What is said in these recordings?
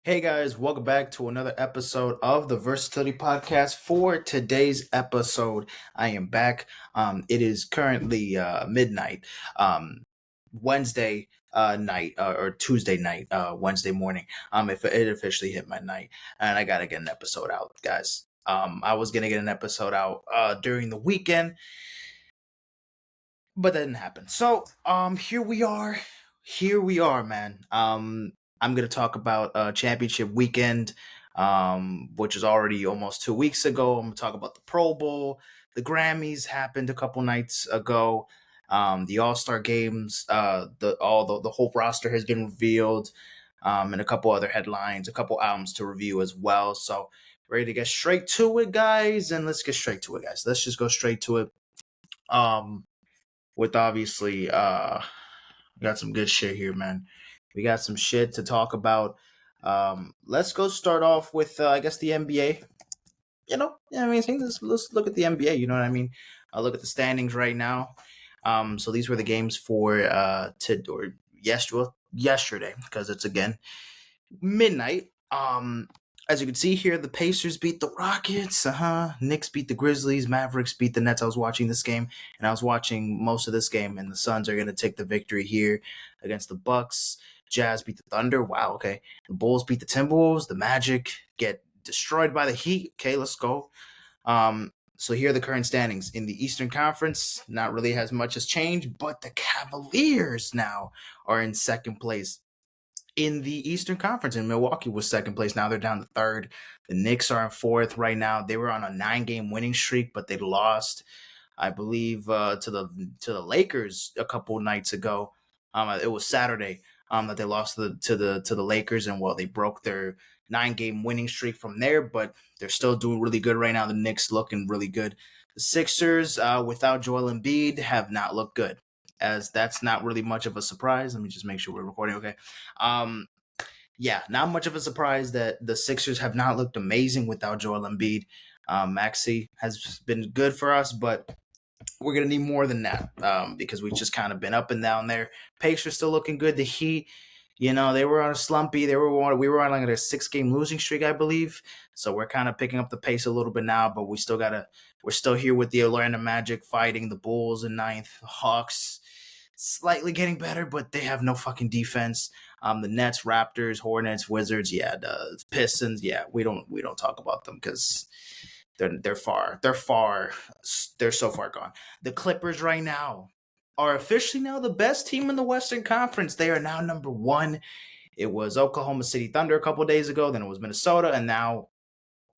Hey guys, welcome back to another episode of the Versatility Podcast. For today's episode, I am back. It is currently midnight, Wednesday night or Tuesday night, Wednesday morning. If it officially hit my night, and I gotta get an episode out, guys. I was gonna get an episode out during the weekend, but that didn't happen. So here we are. Here we are, man. I'm gonna talk about championship weekend, which is already almost 2 weeks ago. I'm gonna talk about the Pro Bowl. The Grammys happened a couple nights ago. The All Star games, the whole roster has been revealed, and a couple other headlines, a couple albums to review as well. So ready to get straight to it, guys, and let's get straight to it, guys. Let's just go straight to it. Um, with obviously we got some good shit here, man. We got some shit to talk about. Let's go start off with I guess the NBA. I mean, I think let's look at the NBA. You know what I mean? Look at the standings right now. So these were the games for yesterday because it's again midnight. As you can see here, the Pacers beat the Rockets. Knicks beat the Grizzlies. Mavericks beat the Nets. I was watching this game, and I was watching most of this game, and the Suns are going to take the victory here against the Bucks. Jazz beat the Thunder. Wow, okay. The Bulls beat the Timberwolves. The Magic get destroyed by the Heat. Okay, let's go. So here are the current standings in the Eastern Conference. Not really as much has changed, but the Cavaliers now are in second place in the Eastern Conference, and Milwaukee was second place. Now they're down to third. The Knicks are in fourth right now. They were on a 9-game winning streak, but they lost, I believe, to the Lakers a couple nights ago. It was Saturday that they lost to the Lakers, and well, they broke their 9-game winning streak from there. But they're still doing really good right now. The Knicks looking really good. The Sixers, without Joel Embiid, have not looked good, as that's not really much of a surprise. Let me just make sure we're recording okay. Um, yeah, not much of a surprise that the Sixers have not looked amazing without Joel Embiid. Maxey has been good for us, but we're gonna need more than that because we've just kind of been up and down there. Pacers still looking good. The Heat, they were on a slumpy. We were on like a 6-game losing streak, I believe. So we're kind of picking up the pace a little bit now, but we're still here with the Orlando Magic fighting the Bulls in ninth. The Hawks slightly getting better, but they have no fucking defense. The Nets, Raptors, Hornets, Wizards, yeah, the Pistons, yeah, we don't talk about them because they're so far gone. The Clippers right now are officially now the best team in the Western Conference. They are now number one. It was Oklahoma City Thunder a couple days ago, then it was Minnesota, and now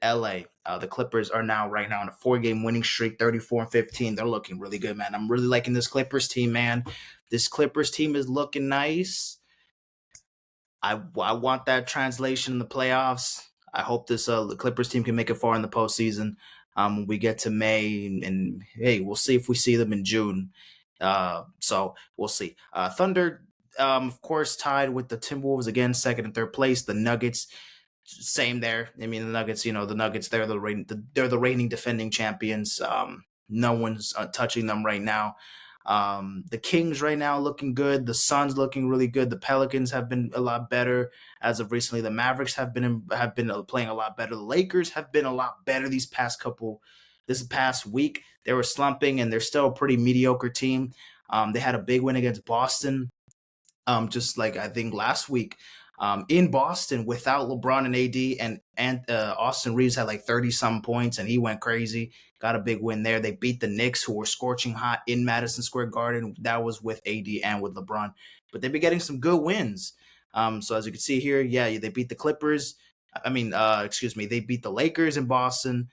LA. The Clippers are now right now on a 4-game winning streak, 34-15. They're looking really good, man. I'm really liking this Clippers team, man. This Clippers team is looking nice. I want that translation in the playoffs. I hope this the Clippers team can make it far in the postseason. When we get to May, and hey, we'll see if we see them in June. So we'll see. Thunder, of course, tied with the Timberwolves again, second and third place. The Nuggets, same there. I mean, the Nuggets, the Nuggets, they're the reigning defending champions. No one's touching them right now. The Kings right now looking good. The Suns looking really good. The Pelicans have been a lot better as of recently. The Mavericks have been playing a lot better. The Lakers have been a lot better this past week. They were slumping, and they're still a pretty mediocre team. They had a big win against Boston, just like I think last week. In Boston without LeBron and AD, and Austin Reeves had like 30-some points, and he went crazy. Got a big win there. They beat the Knicks, who were scorching hot in Madison Square Garden. That was with AD and with LeBron. But they've been getting some good wins. So as you can see here, yeah, they beat the Clippers. They beat the Lakers in Boston.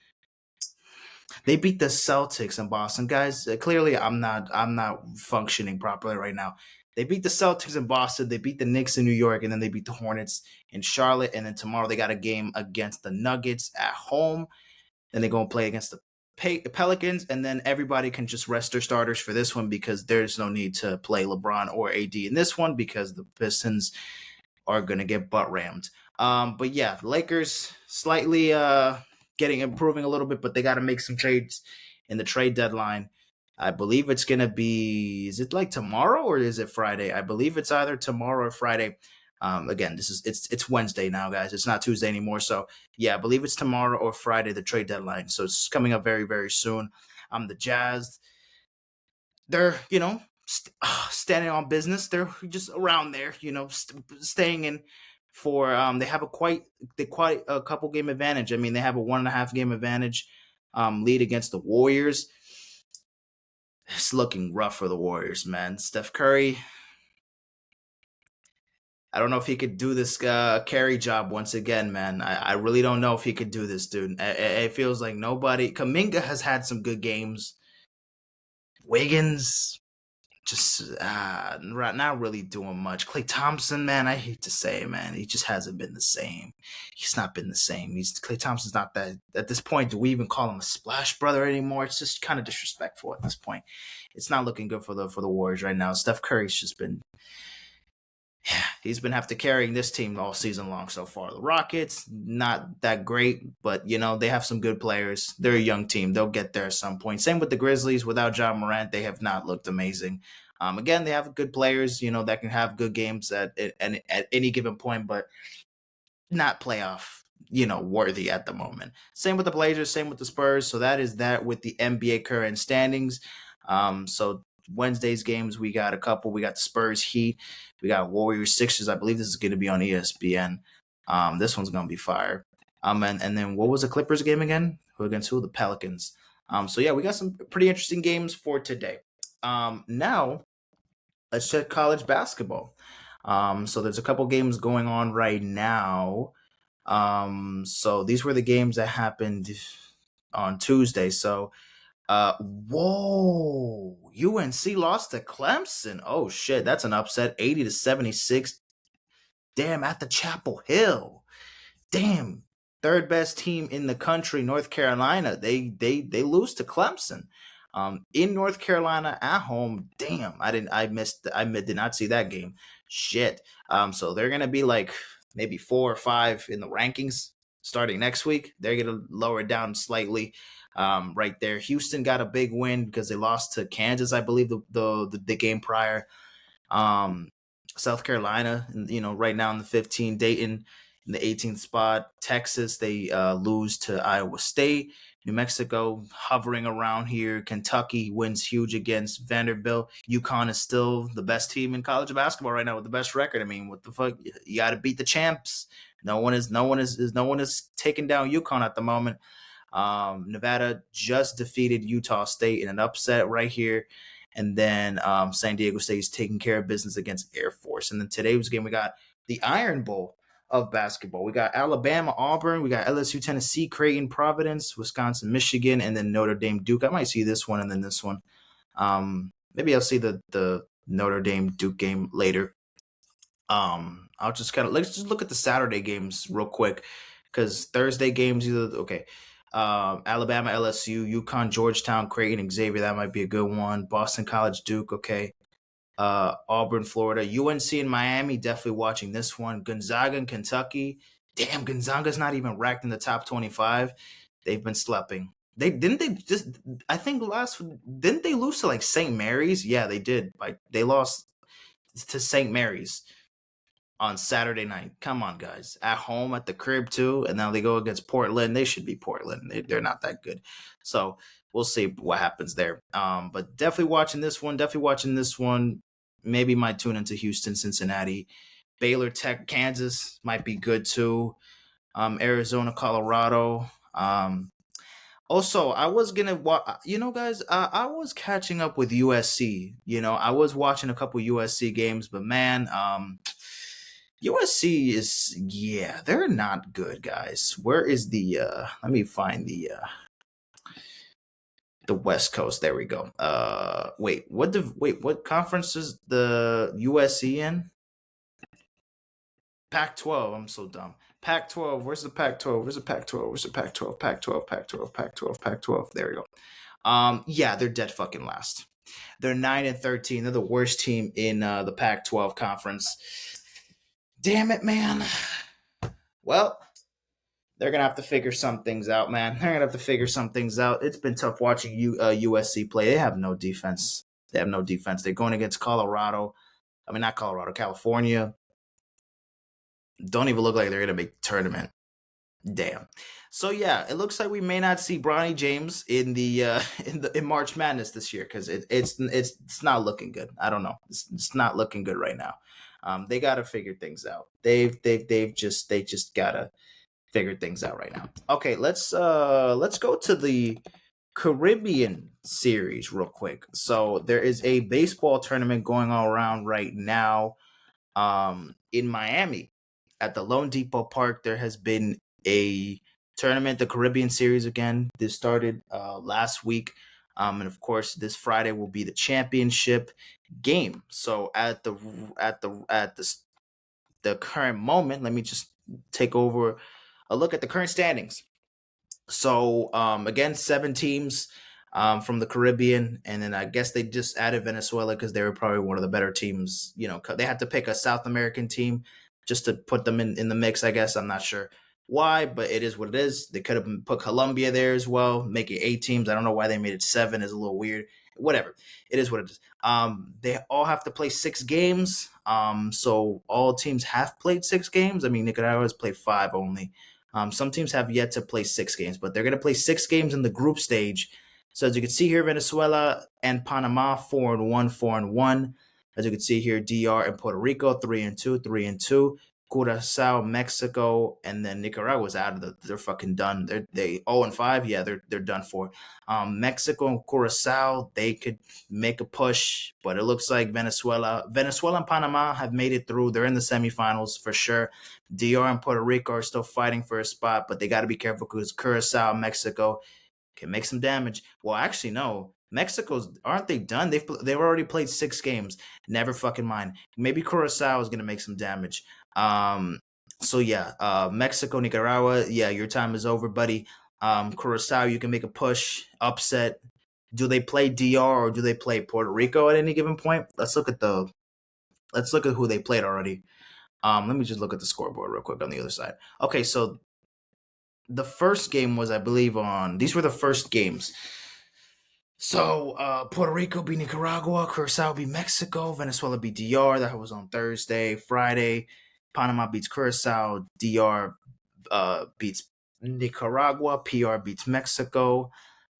They beat the Celtics in Boston, guys. Clearly, I'm not functioning properly right now. They beat the Celtics in Boston. They beat the Knicks in New York, and then they beat the Hornets in Charlotte. And then tomorrow they got a game against the Nuggets at home. Then they're going to play against the Pelicans, and then everybody can just rest their starters for this one because there's no need to play LeBron or AD in this one because the Pistons are going to get butt rammed. But yeah, the Lakers slightly improving a little bit, but they got to make some trades in the trade deadline. I believe it's going to be, is it like tomorrow or is it Friday? I believe it's either tomorrow or Friday. Again, it's Wednesday now, guys. It's not Tuesday anymore. So yeah, I believe it's tomorrow or Friday, the trade deadline. So it's coming up very, very soon. The Jazz, they're standing on business. They're just around there, staying in for. They have quite a couple game advantage. I mean, they have a 1.5 game advantage lead against the Warriors. It's looking rough for the Warriors, man. Steph Curry, I don't know if he could do this carry job once again, man. I really don't know if he could do this, dude. It feels like nobody. Kaminga has had some good games. Wiggins, just not really doing much. Klay Thompson, man, I hate to say it, man. He just hasn't been the same. He's not been the same. Klay Thompson's not that. At this point, do we even call him a splash brother anymore? It's just kind of disrespectful at this point. It's not looking good for the Warriors right now. Steph Curry's just been. Yeah, he's been have to carrying this team all season long so far. The Rockets, not that great, but they have some good players. They're a young team. They'll get there at some point. Same with the Grizzlies. Without John Morant, they have not looked amazing. Again, they have good players, that can have good games at any given point, but not playoff, worthy at the moment. Same with the Blazers, same with the Spurs. So that is that with the NBA current standings. So Wednesday's games, we got a couple. We got the Spurs Heat. We got Warriors Sixers. I believe this is going to be on ESPN. This one's going to be fire. And then what was the Clippers game again? Who against who? The Pelicans. So yeah, we got some pretty interesting games for today. Now let's check college basketball. So there's a couple games going on right now. So these were the games that happened on Tuesday. So whoa, UNC lost to Clemson. Oh shit, that's an upset. 80-76. Damn, at the Chapel Hill. Damn, third best team in the country, North Carolina. They lose to Clemson. In North Carolina at home. Damn, I did not see that game. Shit. So they're gonna be like maybe 4 or 5 in the rankings starting next week. They're gonna lower it down slightly. Right there. Houston got a big win because they lost to Kansas, I believe, the game prior. South Carolina, right now in the 15. Dayton in the 18th spot. Texas, they lose to Iowa State. New Mexico hovering around here. Kentucky wins huge against Vanderbilt. UConn is still the best team in college basketball right now with the best record. I mean, what the fuck? You got to beat the champs. No one is taking down UConn at the moment. Nevada just defeated Utah State in an upset right here. And then San Diego State is taking care of business against Air Force. And then today's game, we got the Iron Bowl of basketball. We got Alabama, Auburn. We got LSU, Tennessee, Creighton, Providence, Wisconsin, Michigan, and then Notre Dame, Duke. I might see this one and then this one. Maybe I'll see the Notre Dame Duke game later. I'll just let's just look at the Saturday games real quick because Thursday games Alabama, LSU, UConn, Georgetown, Creighton, Xavier. That might be a good one. Boston College, Duke. Okay. Auburn, Florida, UNC, and Miami. Definitely watching this one. Gonzaga and Kentucky. Damn, Gonzaga's not even ranked in the top 25. They've been sleeping. Didn't they lose to like St. Mary's? Yeah, they did. They lost to St. Mary's on Saturday night. Come on, guys. At home, at the crib, too. And now they go against Portland. They should be Portland. They're not that good. So we'll see what happens there. But definitely watching this one. Maybe might tune into Houston, Cincinnati. Baylor, Tech, Kansas might be good, too. Arizona, Colorado. Also, I was going to watch, guys, I was catching up with USC. I was watching a couple USC games, but man, USC is, they're not good, guys. Where is let me find the West Coast. There we go. What conference is the USC in? Pac-12. I'm so dumb. Pac-12. Where's the Pac-12? Where's the Pac-12? Where's the Pac-12? Pac-12, Pac-12, Pac-12, Pac-12. There we go. Yeah, they're dead fucking last. They're 9-13. They're the worst team in the Pac-12 conference. Damn it, man. Well, they're going to have to figure some things out, man. They're going to have to figure some things out. It's been tough watching USC play. They have no defense. They're going against Colorado. I mean, not Colorado, California. don't even look like they're gonna make the tournament. Damn. So yeah, it looks like we may not see Bronny James in the in March Madness this year because it's not looking good. I don't know. It's not looking good right now. They got to figure things out. They just gotta figure things out right now. Okay, let's go to the Caribbean series real quick. So there is a baseball tournament going on around right now in Miami at the Lone Depot Park. There has been a tournament, the Caribbean Series again. This started last week. And of course, this Friday will be the championship game. So at the current moment, let me just take over a look at the current standings. So again, 7 teams from the Caribbean, and then I guess they just added Venezuela because they were probably one of the better teams. They had to pick a South American team just to put them in the mix. I guess I'm not sure why, but it is what it is. They could have put Colombia there as well, make it 8 teams. I don't know why they made it 7. It's a little weird. Whatever, it is what it is. They all have to play 6 games. So all teams have played 6 games. I mean, Nicaragua has played 5 only. Some teams have yet to play 6 games, but they're going to play 6 games in the group stage. So as you can see here, Venezuela and Panama 4-1, 4-1. As you can see here, DR and Puerto Rico 3-2, 3-2. Curacao, Mexico, and then Nicaragua's out of they're fucking done. They 0-5. Yeah, they're done for. Mexico and Curacao, they could make a push, but it looks like Venezuela and Panama have made it through. They're in the semifinals for sure. DR and Puerto Rico are still fighting for a spot, but they got to be careful because Curacao, Mexico can make some damage. Well, actually, no. Aren't they done? They've already played 6 games. Never fucking mind. Maybe Curacao is gonna make some damage. So yeah, Mexico, Nicaragua. Yeah, your time is over, buddy. Curacao, you can make a push, upset. Do they play DR or do they play Puerto Rico at any given point? Let's look at who they played already. Let me just look at the scoreboard real quick on the other side. Okay, so the first game was, I believe, these were the first games. So Puerto Rico beat Nicaragua, Curacao beat Mexico, Venezuela beat DR. That was on Thursday. Friday, Panama beats Curacao, DR beats Nicaragua, PR beats Mexico.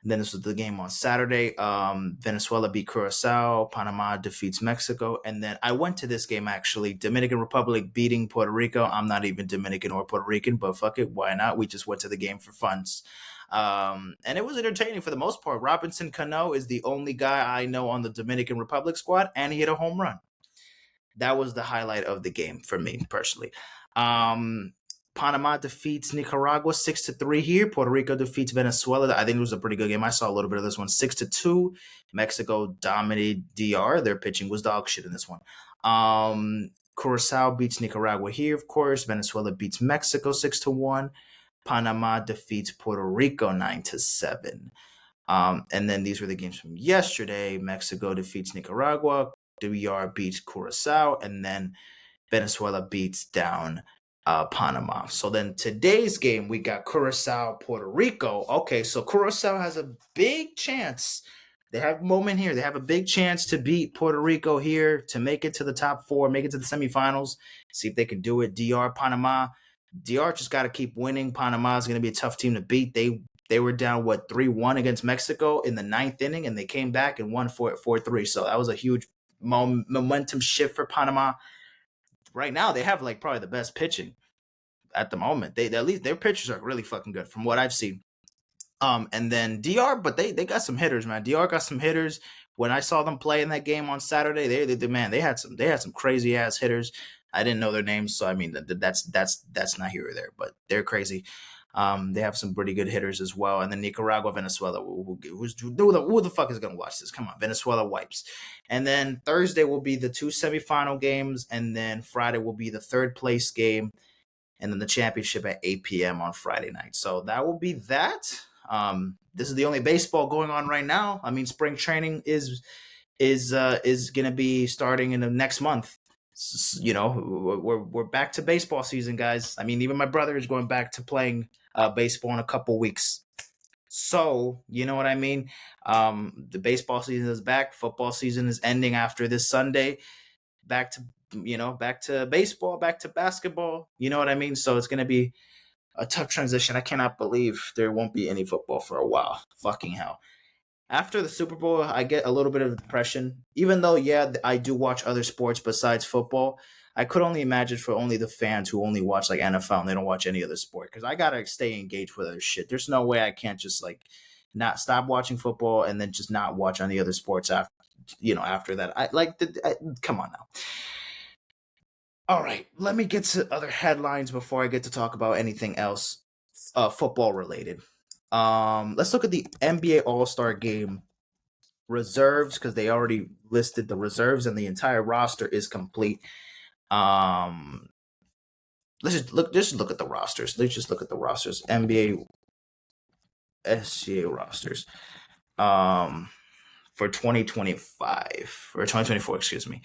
And then this was the game on Saturday. Venezuela beat Curacao, Panama defeats Mexico. And then I went to this game actually, Dominican Republic beating Puerto Rico. I'm not even Dominican or Puerto Rican, but fuck it, why not? We just went to the game for funs. And it was entertaining for the most part. Robinson Cano is the only guy I know on the Dominican Republic squad, and he hit a home run. That was the highlight of the game for me personally. Panama defeats Nicaragua 6-3 here. Puerto Rico defeats Venezuela. I think it was a pretty good game. I saw a little bit of this one. 6-2. Mexico dominated DR. Their pitching was dog shit in this one. Curacao beats Nicaragua here, of course. Venezuela beats Mexico 6-1. Panama defeats Puerto Rico 9-7. And then these were the games from yesterday. Mexico defeats Nicaragua. DR beats Curacao, and then Venezuela beats down Panama. So then today's game, we got Curacao, Puerto Rico. Okay, so Curacao has a big chance. They have a moment here. They have a big chance to beat Puerto Rico here, to make it to the top 4, make it to the semifinals, see if they can do it. DR, Panama. DR just got to keep winning. Panama is going to be a tough team to beat. They were down 3-1 against Mexico in the 9th inning, and they came back and won 4-3. So that was a huge momentum shift for Panama. Right now, they have probably the best pitching at the moment. They at least their pitchers are really fucking good from what I've seen. And then DR, but they got some hitters, man. DR got some hitters. When I saw them play in that game on Saturday, they had some crazy ass hitters. I didn't know their names, so I mean that's not here or there, but they're crazy. They have some pretty good hitters as well. And then Nicaragua, Venezuela. Who the fuck is gonna watch this? Come on, Venezuela wipes. And then Thursday will be the 2 semifinal games, and then Friday will be the 3rd place game, and then the championship at 8 p.m. on Friday night. So that will be that. This is the only baseball going on right now. I mean, spring training is gonna be starting in the next month. We're back to baseball season, guys. I mean, even my brother is going back to playing baseball in a couple weeks. So you know what I mean. The baseball season is back. Football season is ending after this Sunday. Back to back to baseball, back to basketball. You know what I mean? So it's going to be a tough transition. I cannot believe there won't be any football for a while. Fucking hell. After the Super Bowl, I get a little bit of depression. Even though, yeah, I do watch other sports besides football, I could only imagine for only the fans who only watch like NFL and they don't watch any other sport. Because I gotta stay engaged with other shit. There's no way I can't just like not stop watching football and then just not watch any other sports after after that. Come on now. All right, let me get to other headlines before I get to talk about anything else football related. Let's look at the NBA All-Star game reserves because they already listed the reserves and the entire roster is complete. Let's just look at the rosters. Let's just look at the rosters. NBA SGA rosters. For 2025 or 2024, excuse me.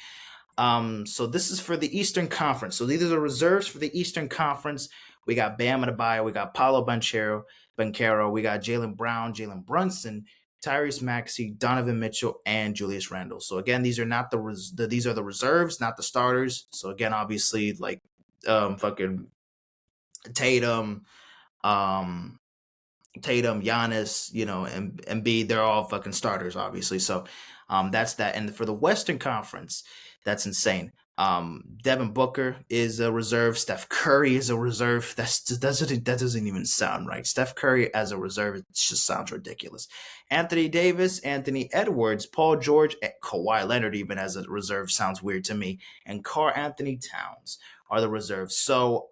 So this is for the Eastern Conference. So these are the reserves for the Eastern Conference. We got Bam Adebayo, we got Paolo Banchero, we got Jaylen Brown, Jalen Brunson, Tyrese Maxey, Donovan Mitchell, and Julius Randle. So again, these are not these are the reserves, not the starters. So again, obviously, like fucking Tatum, Giannis, and Embiid, they're all fucking starters, obviously. So that's that. And for the Western Conference, that's insane. Devin Booker is a reserve. Steph Curry is a reserve. That doesn't even sound right. Steph Curry as a reserve, it just sounds ridiculous. Anthony Davis, Anthony Edwards, Paul George, and Kawhi Leonard even as a reserve sounds weird to me. And Karl Anthony Towns are the reserves. So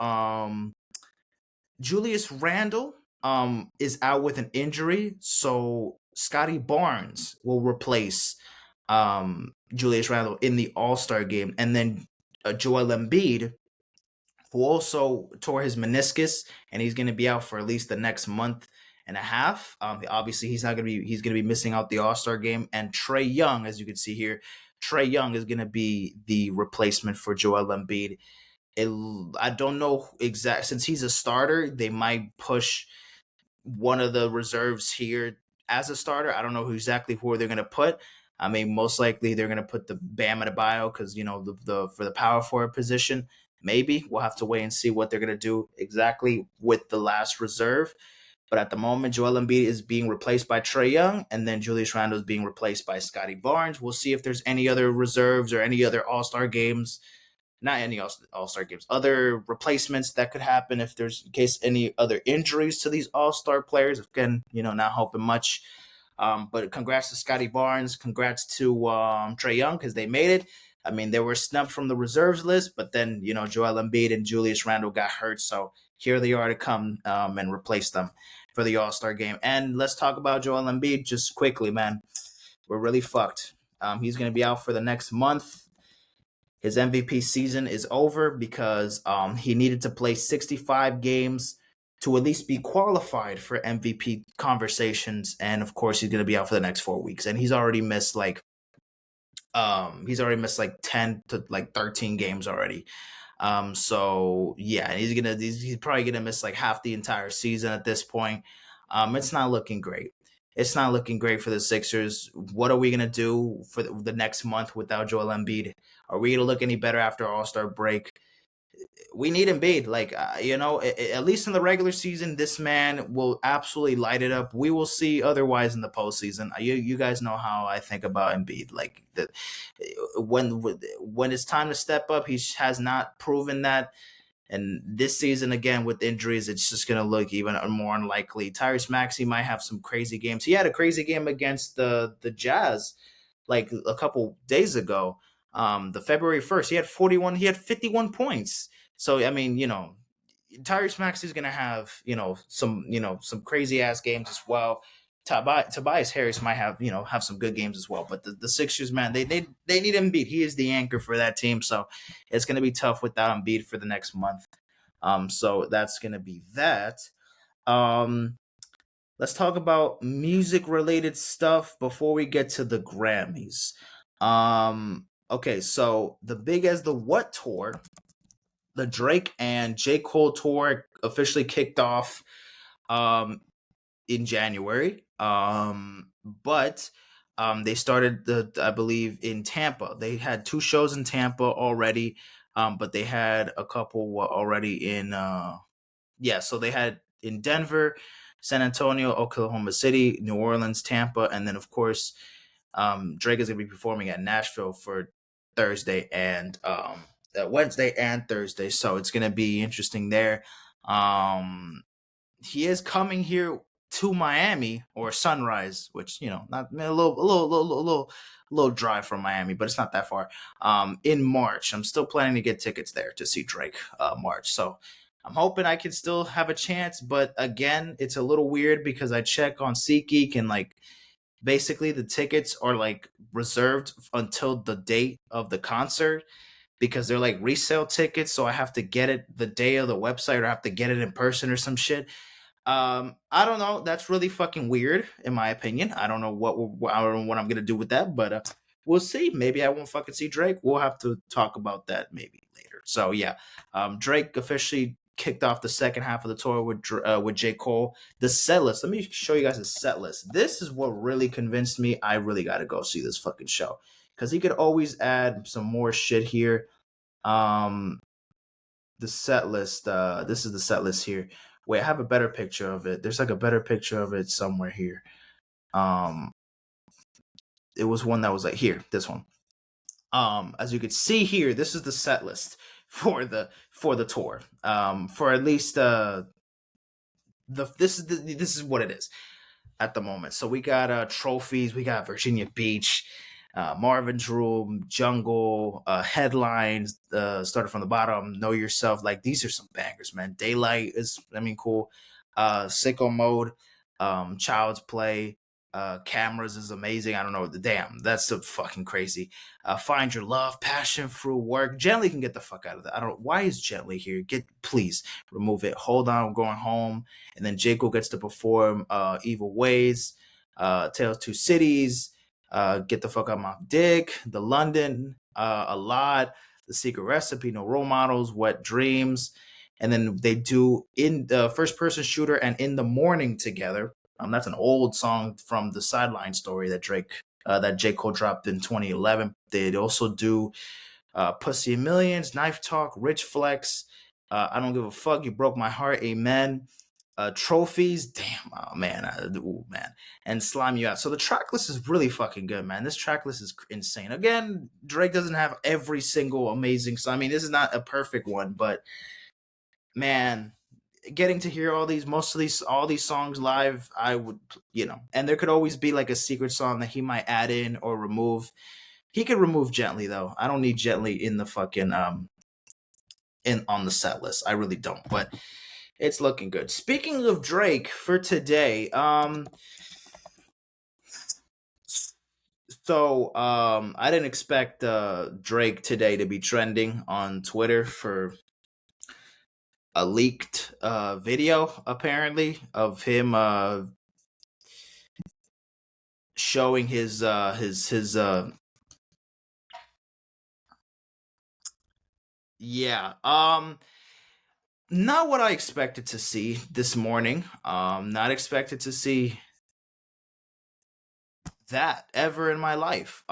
Julius Randle is out with an injury, so Scotty Barnes will replace Julius Randle in the All-Star game, and then Joel Embiid, who also tore his meniscus, and he's going to be out for at least the next month and a half. Obviously, he's going to be missing out the All-Star game, and Trae Young, as you can see here, Trae Young is going to be the replacement for Joel Embiid. I don't know exact since he's a starter, they might push one of the reserves here as a starter. I don't know exactly who they're going to put. I mean, most likely they're going to put the Bam Adebayo because the for the power forward position. Maybe we'll have to wait and see what they're going to do exactly with the last reserve. But at the moment, Joel Embiid is being replaced by Trae Young, and then Julius Randle is being replaced by Scotty Barnes. We'll see if there's any other reserves or any other All-Star games. Not any All-Star games, other replacements that could happen if there's in case any other injuries to these All-Star players. Again, not hoping much. But congrats to Scotty Barnes. Congrats to Trae Young because they made it. I mean, they were snubbed from the reserves list, but then, Joel Embiid and Julius Randle got hurt. So here they are to come and replace them for the All-Star game. And let's talk about Joel Embiid just quickly, man. We're really fucked. He's going to be out for the next month. His MVP season is over because he needed to play 65 games to at least be qualified for MVP conversations. And of course, he's going to be out for the next 4 weeks. And he's already missed like 10 to like 13 games already. So yeah, he's probably gonna miss like half the entire season at this point. It's not looking great. It's not looking great for the Sixers. What are we going to do for the next month without Joel Embiid? Are we going to look any better after All-Star break? We need Embiid. Like, at least in the regular season, this man will absolutely light it up. We will see otherwise in the postseason. You guys know how I think about Embiid. Like, when it's time to step up, he has not proven that. And this season, again, with injuries, it's just going to look even more unlikely. Tyrese Maxey might have some crazy games. He had a crazy game against the Jazz like a couple days ago. The February 1st, he had 51 points. So, I mean, Tyrese Maxey is going to have, some crazy ass games as well. Tobias Harris might have some good games as well. But the Sixers, man, they need Embiid. He is the anchor for that team. So it's going to be tough without Embiid for the next month. So that's going to be that. Let's talk about music related stuff before we get to the Grammys. Okay, so the Big as the What tour, the Drake and J. Cole tour officially kicked off in January. But They started I believe, in Tampa. They had 2 shows in Tampa already, but they had a couple already in. Yeah, so they had in Denver, San Antonio, Oklahoma City, New Orleans, Tampa, and then of course, Drake is gonna be performing at Nashville for Thursday and Wednesday and Thursday. So it's gonna be interesting there. He is coming here to Miami or Sunrise, which not a little dry from Miami, but it's not that far. In March, I'm still planning to get tickets there to see Drake. March, so I'm hoping I can still have a chance. But again, it's a little weird because I check on SeatGeek and like basically the tickets are like reserved until the date of the concert because they're like resale tickets. So I have to get it the day of the website or I have to get it in person or some shit. I don't know. That's really fucking weird, in my opinion. I don't know I don't know what I'm gonna do with that, but we'll see. Maybe I won't fucking see Drake. We'll have to talk about that maybe later. So yeah, Drake officially kicked off the second half of the tour with J. Cole. The set list. Let me show you guys the set list. This is what really convinced me. I really got to go see this fucking show because he could always add some more shit here. The set list. This is the set list here. Wait, I have a better picture of it. There's like a better picture of it somewhere here. It was one that was like here. This one. As you can see here, this is the set list for the tour. For at least this is what it is at the moment. So we got trophies. We got Virginia Beach, Marvin's Room, Jungle, headlines. Started from the bottom. Know Yourself. Like these are some bangers, man. Daylight is, cool. Sicko Mode, Child's Play. Cameras is amazing. I don't know. Damn, that's so fucking crazy. Find Your Love, Passion Through Work. Gently can get the fuck out of that. I don't. Why is Gently here? Please remove it. Hold On, I'm Going Home, and then J. Cole gets to perform Evil Ways, Tales Two Cities, Get the Fuck Out My Dick, The London, A Lot, The Secret Recipe, No Role Models, Wet Dreams, and then they do In the First Person Shooter and In the Morning together. That's an old song from the Sideline Story that J. Cole dropped in 2011. They'd also do Pussy in Millions, Knife Talk, Rich Flex, I Don't Give a Fuck, You Broke My Heart, Amen, Trophies, damn, oh man, and Slime You Out. So the track list is really fucking good, man. This track list is insane. Again, Drake doesn't have every single amazing song. This is not a perfect one, but man, getting to hear all these songs live, I would, and there could always be like a secret song that he might add in or remove. He could remove Gently though. I don't need Gently in the fucking in on the set list. I really don't, but it's looking good. Speaking of Drake for today, so I didn't expect Drake today to be trending on Twitter for a leaked video apparently of him showing his yeah, not what I expected to see this morning. Not expected to see that ever in my life.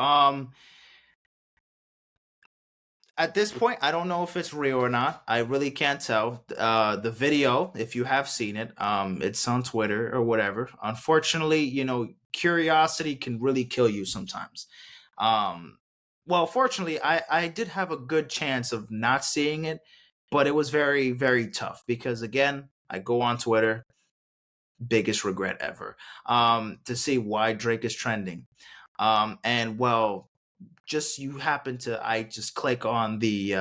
At this point, I don't know if it's real or not. I really can't tell. The video, if you have seen it, it's on Twitter or whatever. Unfortunately, curiosity can really kill you sometimes. Well, fortunately, I did have a good chance of not seeing it, but it was very, very tough because, again, I go on Twitter, biggest regret ever, to see why Drake is trending. And well, just you happen to I just click on the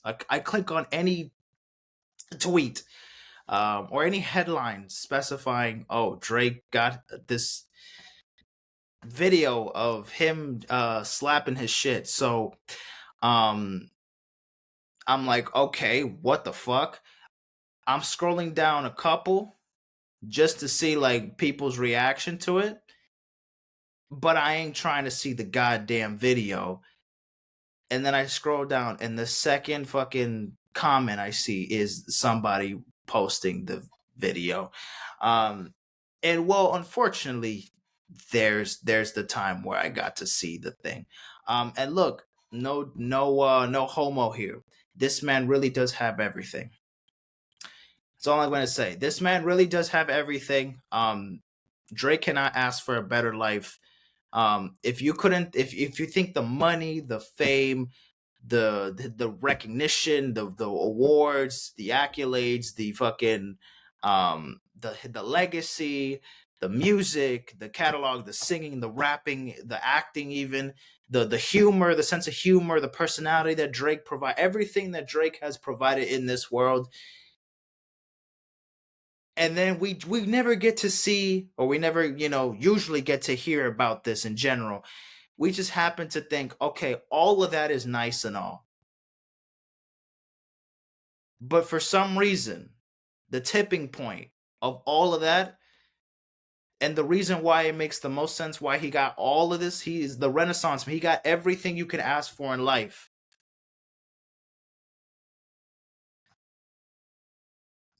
I click on any tweet or any headline specifying, oh, Drake got this video of him slapping his shit. So um I'm like, okay, what the fuck? I'm scrolling down a couple just to see like people's reaction to it, but I ain't trying to see the goddamn video. And then I scroll down, and the second fucking comment I see is somebody posting the video. And well, unfortunately, there's the time where I got to see the thing. And look, no homo here. This man really does have everything. That's all I'm going to say. This man really does have everything. Drake cannot ask for a better life. If you couldn't, if you think the money, the fame, the recognition, the awards, the accolades, the fucking the legacy, the music, the catalog, the singing, the rapping, the acting, even the humor, the sense of humor, the personality that Drake provide, everything that Drake has provided in this world. And then we never get to see, or we never, usually get to hear about this in general. We just happen to think, okay, all of that is nice and all, but for some reason, the tipping point of all of that, and the reason why it makes the most sense why he got all of this, he is the Renaissance man. He got everything you could ask for in life.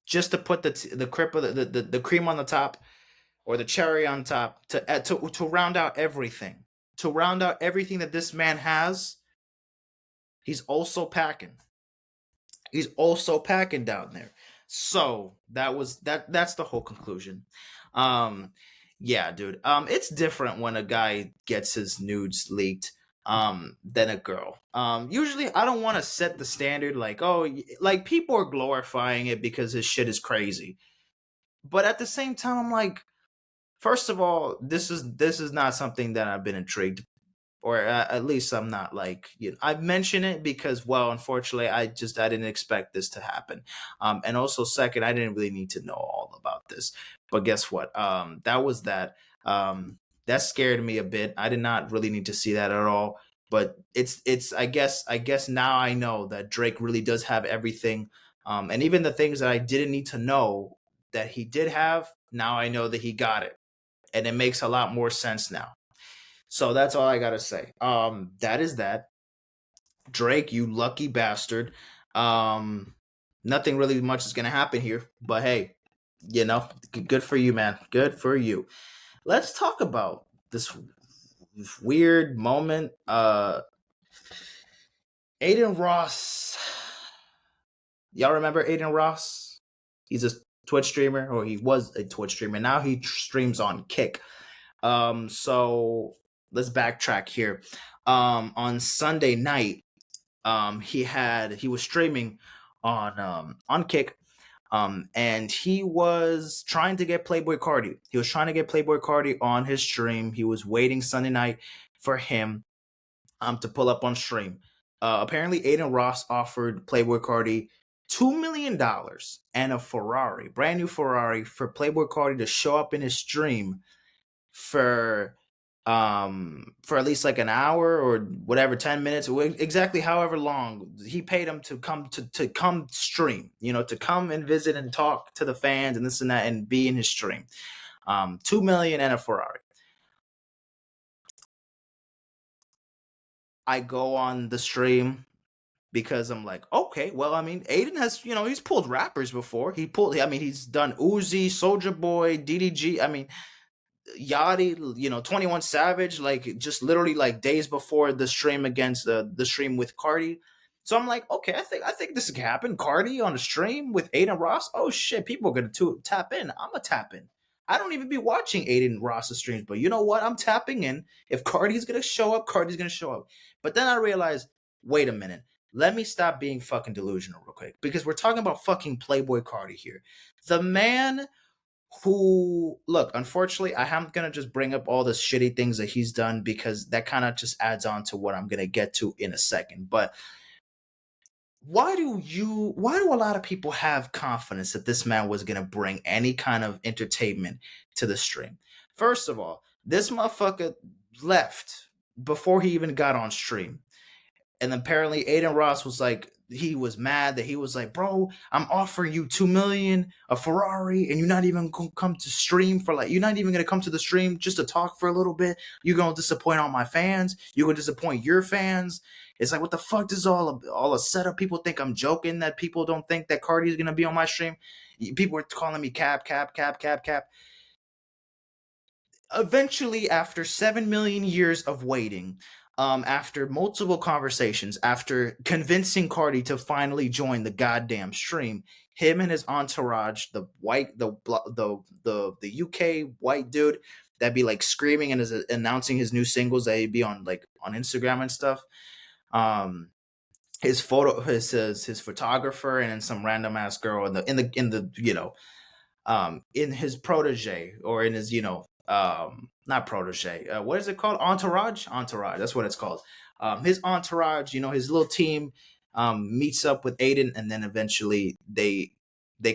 Just to put the crip of the cream on the top, or the cherry on top, to round out everything. To round out everything that this man has, he's also packing. He's also packing down there. So that's the whole conclusion. Um, yeah, dude. It's different when a guy gets his nudes leaked than a girl. Usually I don't want to set the standard like, oh, like people are glorifying it because his shit is crazy. But at the same time, I'm like, first of all, this is not something that I've been intrigued, or at least I'm not like, I've mentioned it because, well, unfortunately, I didn't expect this to happen, and also second, I didn't really need to know all about this. But guess what? That was that. That scared me a bit. I did not really need to see that at all. But it's I guess now I know that Drake really does have everything, and even the things that I didn't need to know that he did have. Now I know that he got it, and it makes a lot more sense now. So that's all I gotta say. That is that. Drake, you lucky bastard. Um, Nothing really much is gonna happen here, but hey, good for you, man. Good for you. Let's talk about this weird moment. Adin Ross. Y'all remember Adin Ross? He's a Twitch streamer, or he was a Twitch streamer. Now he streams on Kick. So let's backtrack here. On Sunday night, he was streaming on Kick, and he was trying to get Playboi Carti. He was trying to get Playboi Carti on his stream. He was waiting Sunday night for him to pull up on stream. Apparently, Adin Ross offered Playboi Carti $2 million and a Ferrari, brand new Ferrari, for Playboi Carti to show up in his stream for for at least like an hour or whatever, 10 minutes, exactly however long he paid him to come to come stream, to come and visit and talk to the fans and this and that and be in his stream. 2 million and a Ferrari. I go on the stream because I'm like, okay, well, I mean, Adin has, he's pulled rappers before. He's done Uzi, Soldier Boy, DDG. I mean, Yachty, 21 Savage, like just literally like days before the stream against the stream with Carti. So I'm like, okay, I think this can happen. Carti on the stream with Adin Ross. Oh shit, people are gonna tap in. I'm gonna tap in. I don't even be watching Adin Ross's streams, but you know what? I'm tapping in. If Carti's gonna show up, Carti's gonna show up. But then I realized, wait a minute. Let me stop being fucking delusional real quick, because we're talking about fucking Playboi Carti here. The man who, look, unfortunately, I am gonna just bring up all the shitty things that he's done, because that kind of just adds on to what I'm gonna get to in a second. But why do a lot of people have confidence that this man was gonna bring any kind of entertainment to the stream? First of all, this motherfucker left before he even got on stream. And apparently Adin Ross was like, he was mad that he was like, bro, I'm offering you 2 million, a Ferrari, and you're not even gonna come to stream for, like, you're not even gonna come to the stream just to talk for a little bit. You're gonna disappoint all my fans. You're gonna disappoint your fans. It's like, what the fuck? This is all a setup. People think I'm joking, that people don't think that Carti is gonna be on my stream. People are calling me cap. Eventually, after 7 million years of waiting, after multiple conversations, after convincing Carti to finally join the goddamn stream, him and his entourage, the white, the UK white dude that be like screaming and is announcing his new singles that he'd be on like on Instagram and stuff. Um, his photographer and then some random ass girl in the in his protege or in his not protege, what is it called, entourage, that's what it's called. His entourage, his little team meets up with Adin, and then eventually they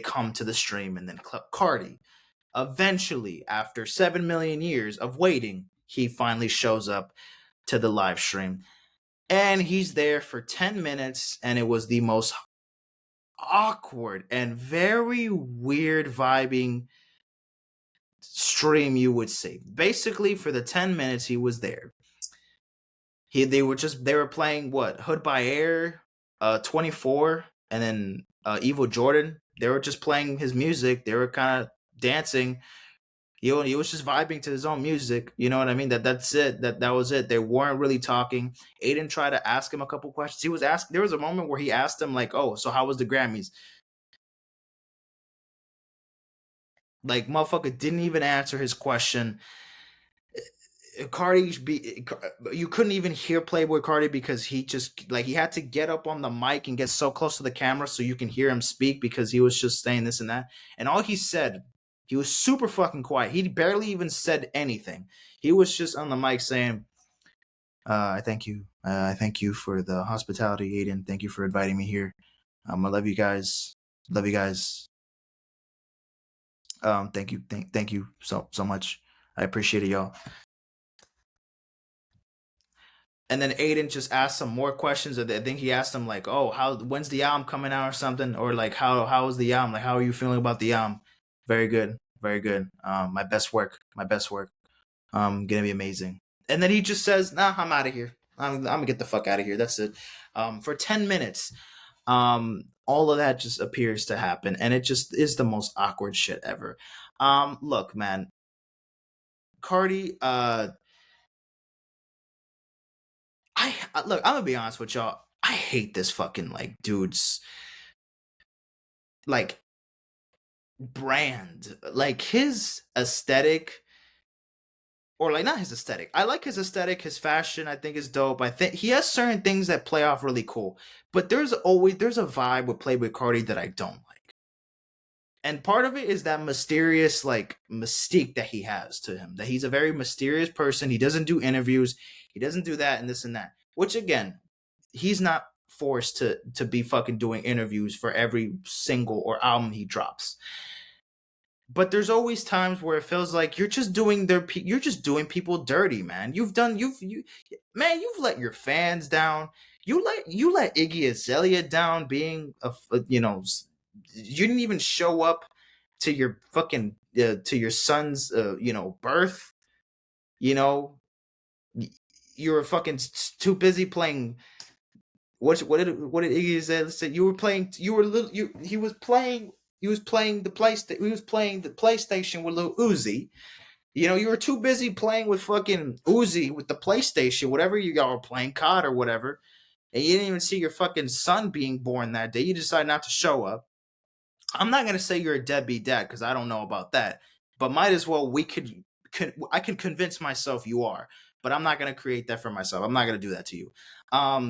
come to the stream, and then Carti eventually, after 7 million years of waiting, he finally shows up to the live stream, and he's there for 10 minutes, and it was the most awkward and very weird vibing stream you would see. Basically, for the 10 minutes he was there, they were playing what, Hood by Air, 24, and then Evil Jordan. They were just playing his music. They were kind of dancing. He was just vibing to his own music. You know what I mean? That's it. That was it. They weren't really talking. Adin tried to ask him a couple questions. There was a moment where he asked him like, "Oh, so how was the Grammys?" Like, motherfucker didn't even answer his question. You couldn't even hear Playboi Carti because he just like he had to get up on the mic and get so close to the camera so you can hear him speak, because he was just saying this and that. And all he said, he was super fucking quiet. He barely even said anything. He was just on the mic saying, I thank you. I thank you for the hospitality, Adin. Thank you for inviting me here. I love you guys. Love you guys. Thank you so much. I appreciate it, y'all. And then Adin just asked some more questions. I think he asked him like, "Oh, when's the album coming out or something?" Or like, how is the album? Like, how are you feeling about the album?" Very good, very good. My best work, my best work. Gonna be amazing. And then he just says, "Nah, I'm out of here. I'm gonna get the fuck out of here. That's it." For 10 minutes, all of that just appears to happen, and it just is the most awkward shit ever. Look, man, Carti, look. I'm gonna be honest with y'all. I hate this fucking like dude's like brand, like his aesthetic, or like not his aesthetic. I like his aesthetic, his fashion. I think is dope. I think he has certain things that play off really cool. But there's a vibe with Playboi Carti that I don't like. And part of it is that mysterious like mystique that he has to him. That he's a very mysterious person. He doesn't do interviews. He doesn't do that and this and that. Which again, he's not forced to be fucking doing interviews for every single or album he drops. But there's always times where it feels like you're just doing people dirty, man. Man, you've let your fans down. You let Iggy Azalea down, being you didn't even show up to your fucking to your son's birth. You know, you were fucking too busy playing. What did Iggy Azalea say? You were playing. You were little. You he was playing. He was playing the PlayStation. He was playing the PlayStation with Lil Uzi. You were too busy playing with fucking Uzi with the PlayStation, whatever you all were playing, COD or whatever, and you didn't even see your fucking son being born that day. You decided not to show up. I'm not gonna say you're a deadbeat dad because I don't know about that, but might as well I can convince myself you are, but I'm not gonna create that for myself. I'm not gonna do that to you.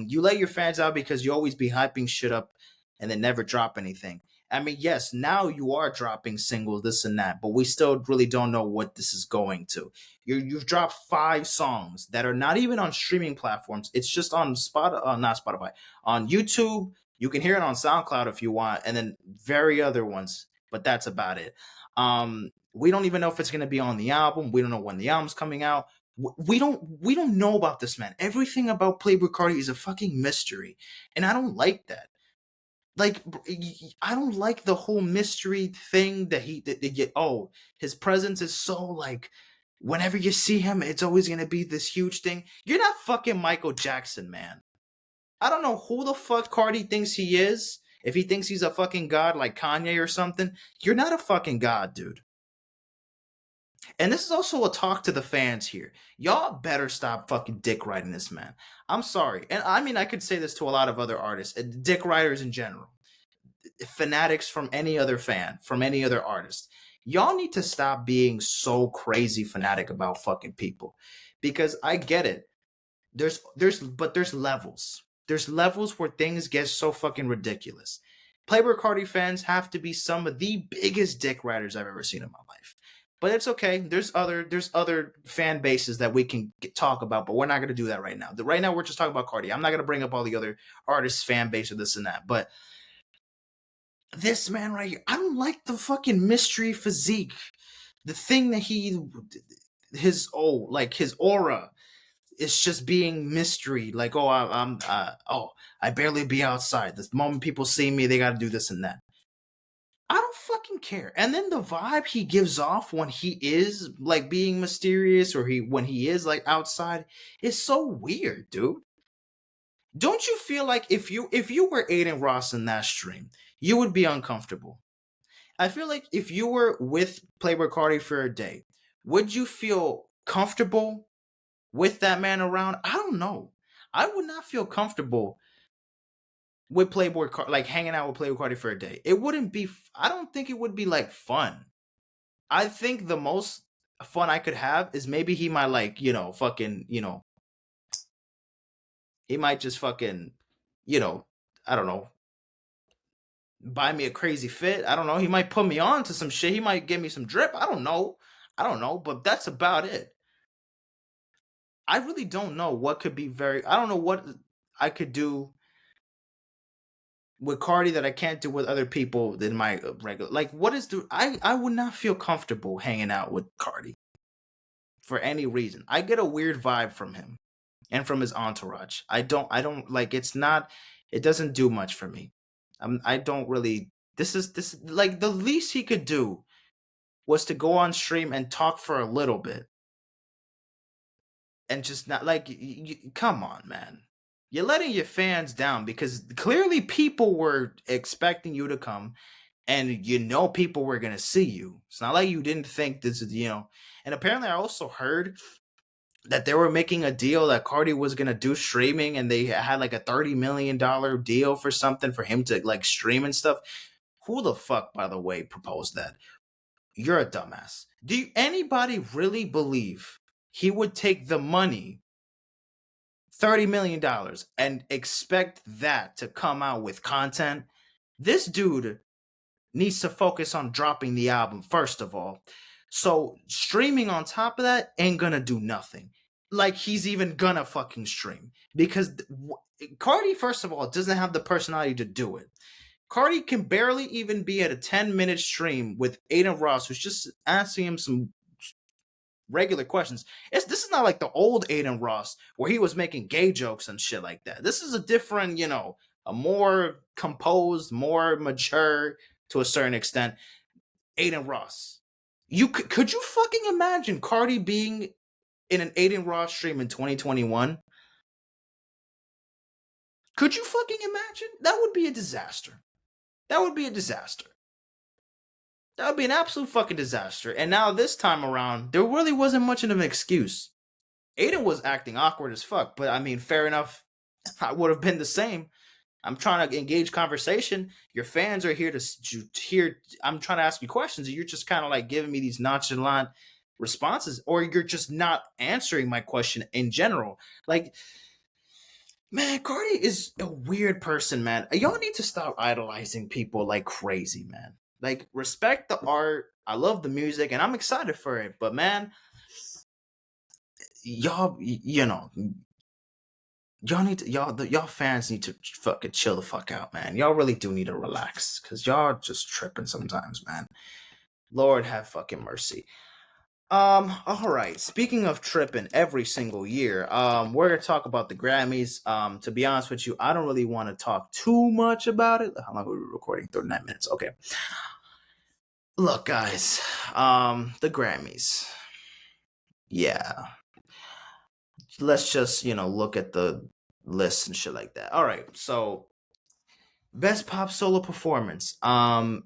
You let your fans out because you always be hyping shit up and then never drop anything. I mean, yes, now you are dropping singles, this and that, but we still really don't know what this is going to. You've dropped 5 songs that are not even on streaming platforms. It's just on not Spotify, on YouTube. You can hear it on SoundCloud if you want, and then very other ones, but that's about it. We don't even know if it's going to be on the album. We don't know when the album's coming out. We don't know about this man. Everything about Playboi Carti is a fucking mystery, and I don't like that. Like, I don't like the whole mystery thing that his presence is so like, whenever you see him, it's always going to be this huge thing. You're not fucking Michael Jackson, man. I don't know who the fuck Carti thinks he is. If he thinks he's a fucking god like Kanye or something, you're not a fucking god, dude. And this is also a talk to the fans here. Y'all better stop fucking dick riding this man. I'm sorry. And I mean, I could say this to a lot of other artists, dick riders in general, fanatics from any other fan, from any other artist. Y'all need to stop being so crazy fanatic about fucking people. Because I get it. There's levels. There's levels where things get so fucking ridiculous. Playboi Carti fans have to be some of the biggest dick riders I've ever seen in my life. But it's okay. There's other fan bases that we can talk about, but we're not gonna do that right now. Right now we're just talking about Carti. I'm not gonna bring up all the other artists' fan base or this and that. But this man right here, I don't like the fucking mystery physique. The thing that his aura, it's just being mystery. Like, oh, I barely be outside. The moment people see me, they got to do this and that. I don't fucking care. And then the vibe he gives off when he is like being mysterious, or when he is like outside, is so weird, dude. Don't you feel like if you were Adin Ross in that stream, you would be uncomfortable? I feel like if you were with Playboi Carti for a day, would you feel comfortable with that man around? I don't know. I would not feel comfortable with like hanging out with Playboi Carti for a day. It wouldn't be. I don't think it would be like fun. I think the most fun I could have is maybe he might like fucking he might just fucking you know I don't know, buy me a crazy fit. I don't know. He might put me on to some shit. He might give me some drip. I don't know. I don't know, but that's about it. I really don't know what could be very. I don't know what I could do with Cardi that I can't do with other people than my regular. Like, what is the? I would not feel comfortable hanging out with Cardi for any reason. I get a weird vibe from him and from his entourage. I don't like. It's not. It doesn't do much for me. I don't really. This like the least he could do was to go on stream and talk for a little bit and just not like come on, man. You're letting your fans down because clearly people were expecting you to come, and people were gonna see you. It's not like you didn't think this is. And apparently I also heard that they were making a deal that Cardi was gonna do streaming, and they had like a $30 million deal for something for him to like stream and stuff. Who the fuck, by the way, proposed that? You're a dumbass. Do anybody really believe he would take the money, $30 million, and expect that to come out with content? This dude needs to focus on dropping the album first of all. So streaming on top of that ain't gonna do nothing. Like he's even gonna fucking stream because Cardi, first of all, doesn't have the personality to do it. Cardi can barely even be at a 10-minute stream with Adin Ross, who's just asking him some regular questions. This is not like the old Adin Ross where he was making gay jokes and shit like that. This is a different, a more composed, more mature to a certain extent Adin Ross. Could you fucking imagine Cardi being in an Adin Ross stream in 2021? Could you fucking imagine? That would be a disaster. That would be a disaster. That would be an absolute fucking disaster. And now this time around, there really wasn't much of an excuse. Adin was acting awkward as fuck, but I mean, fair enough. I would have been the same. I'm trying to engage conversation. Your fans are here to hear. I'm trying to ask you questions, and you're just kind of like giving me these nonchalant responses, or you're just not answering my question in general. Like, man, Cardi is a weird person, man. Y'all need to stop idolizing people like crazy, man. Like, respect the art. I love the music, and I'm excited for it. But man, y'all, y'all need to y'all fans need to fucking chill the fuck out, man. Y'all really do need to relax because y'all just tripping sometimes, man. Lord have fucking mercy. All right. Speaking of tripping every single year, we're gonna talk about the Grammys. To be honest with you, I don't really want to talk too much about it. How long are we recording? 39 minutes. Okay. Look, guys. The Grammys. Yeah. Let's just look at the list and shit like that. All right. So, best pop solo performance.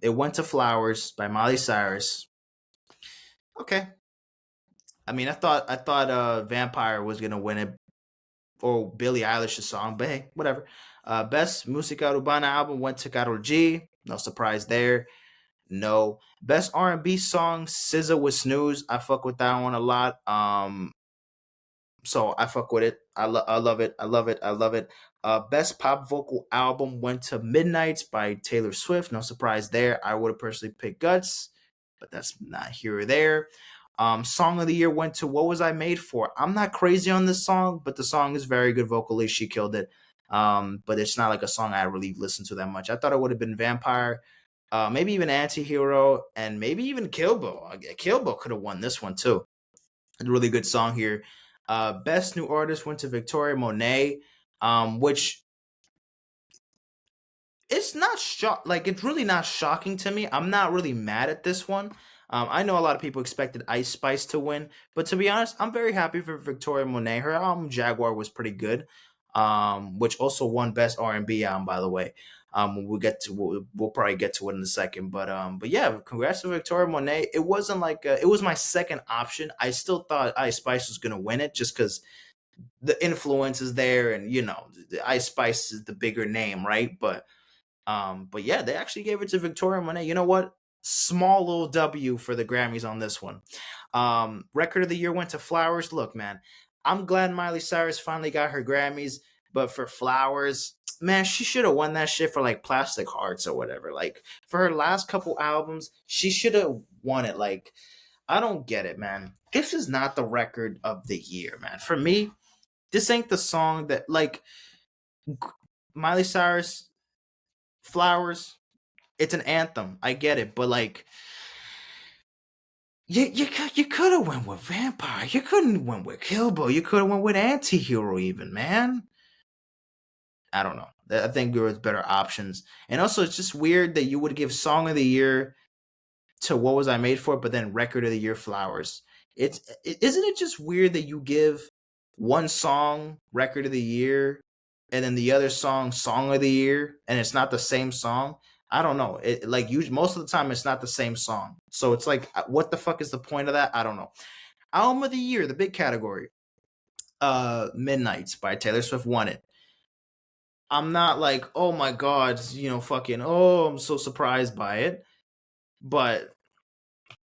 It went to Flowers by Miley Cyrus. Okay. I mean, I thought Vampire was gonna win it, or Billie Eilish's song, but hey, whatever. Best Musica Urbana album went to Karol G. No surprise there. No. Best R&B song, SZA with Snooze. I fuck with that one a lot. So I fuck with it. I love it. I love it. I love it. Best pop vocal album went to Midnights by Taylor Swift. No surprise there. I would have personally picked Guts, but that's not here or there. Song of the year went to What Was I Made For? I'm not crazy on this song, but the song is very good vocally. She killed it. But it's not like a song I really listen to that much. I thought it would have been Vampire, maybe even Antihero, and maybe even Kill Bill. Kill Bill could have won this one too. A really good song here. Best new artist went to Victoria Monet, which it's not like it's really not shocking to me. I'm not really mad at this one. I know a lot of people expected Ice Spice to win, but to be honest, I'm very happy for Victoria Monet. Her album Jaguar was pretty good, which also won Best R&B album, by the way. We'll probably get to it in a second, but yeah, congrats to Victoria Monet. It wasn't like it was my second option. I still thought Ice Spice was gonna win it just because the influence is there, and the Ice Spice is the bigger name, right? But yeah, they actually gave it to Victoria Monet. You know what? Small little W for the Grammys on this one. Record of the year went to Flowers. Look, man, I'm glad Miley Cyrus finally got her Grammys, but for Flowers, man, she should have won that shit for like Plastic Hearts or whatever. Like for her last couple albums, she should have won it. Like, I don't get it, man. This is not the record of the year, man. For me, this ain't the song that like Miley Cyrus Flowers. It's an anthem. I get it, but like you could have went with Vampire. You couldn't went with Kill Bill. You could have went with Antihero even, man. I don't know. I think there was better options. And also it's just weird that you would give Song of the Year to What Was I Made For, but then Record of the Year Flowers. Isn't it just weird that you give one song Record of the Year and then the other Song of the Year, and it's not the same song? I don't know. It like you most of the time it's not the same song. So it's like what the fuck is the point of that? I don't know. Album of the Year, the big category. Midnights by Taylor Swift won it. I'm not like, oh my god, fucking oh, I'm so surprised by it. But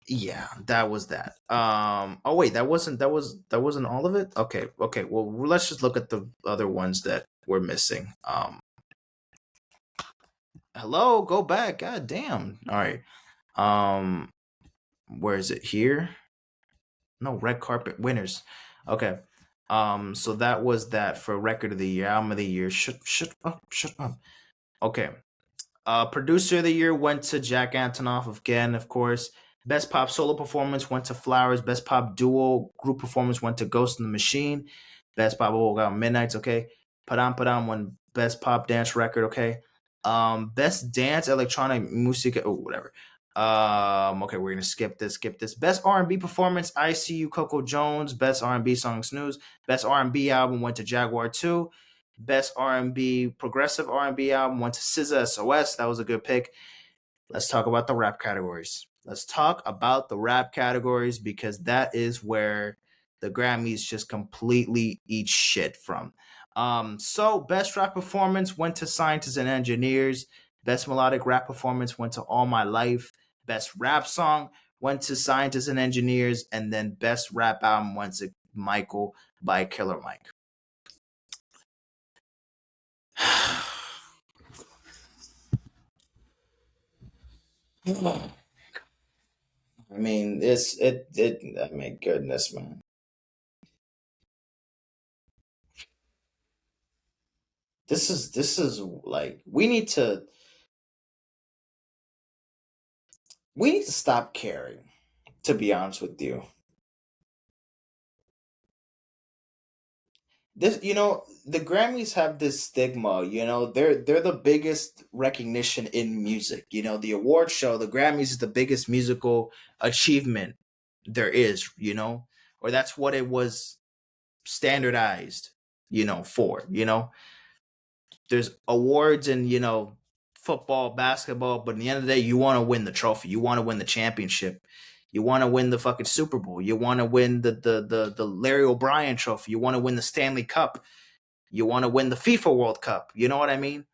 yeah, that was that. Oh wait, that wasn't all of it? Okay. Well, let's just look at the other ones that we're missing. Hello, go back. God damn. All right. Um where is it here? No, red carpet winners. Okay. So that was that for record of the year, album of the year. Shut up. Okay. Producer of the year went to Jack Antonoff again, of course. Best pop solo performance went to Flowers. Best pop duo group performance went to Ghost in the Machine. Best pop got Midnights. Okay. Padam Padam won best pop dance record. Okay. Best dance electronic music. Oh, whatever. Okay, we're gonna skip this. Best R&B performance, ICU Coco Jones. Best R&B song, Snooze. Best R&B album went to Jaguar 2. Best R&B progressive R&B album went to SZA SOS. That was a good pick. Let's talk about the rap categories. Let's talk about the rap categories because that is where the Grammys just completely eat shit from. So best rap performance went to Scientists and Engineers. Best melodic rap performance went to All My Life. Best rap song went to Scientists and Engineers, and then best rap album went to Michael by Killer Mike. I mean, I mean, goodness, man. This is like we need to stop caring. To be honest with you, the Grammys have this stigma. They're the biggest recognition in music. The award show, the Grammys is the biggest musical achievement there is. Or that's what it was standardized. For there's awards and football, basketball, but at the end of the day, you want to win the trophy. You want to win the championship. You want to win the fucking Super Bowl. You want to win the Larry O'Brien trophy. You want to win the Stanley Cup. You want to win the FIFA World Cup. You know what I mean?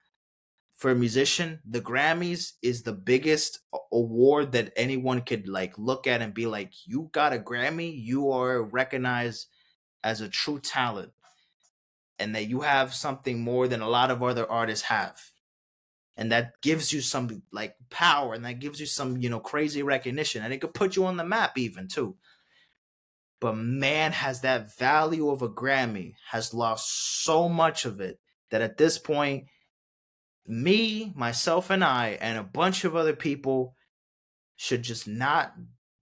For a musician, the Grammys is the biggest award that anyone could like look at and be like, you got a Grammy, you are recognized as a true talent, and that you have something more than a lot of other artists have. And that gives you some like power, and that gives you some, crazy recognition, and it could put you on the map even too. But man, has that value of a Grammy has lost so much of it that at this point, me, myself, and I, and a bunch of other people should just not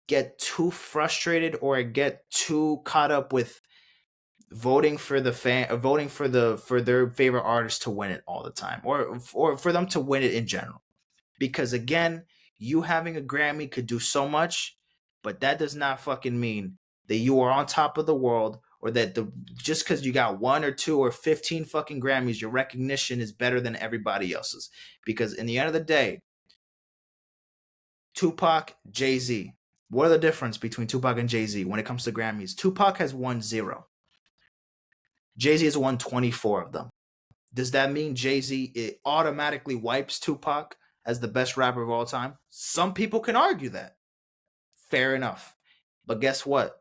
get too frustrated or get too caught up with voting for for their favorite artist to win it all the time, or for them to win it in general. Because again, you having a Grammy could do so much, but that does not fucking mean that you are on top of the world, or that just because you got 1 or 2 or 15 fucking Grammys, your recognition is better than everybody else's. Because in the end of the day, Tupac, Jay-Z, what are the difference between Tupac and Jay-Z when it comes to Grammys? Tupac has won 0. Jay-Z has won 24 of them. Does that mean Jay-Z it automatically wipes Tupac as the best rapper of all time? Some people can argue that. Fair enough. But guess what?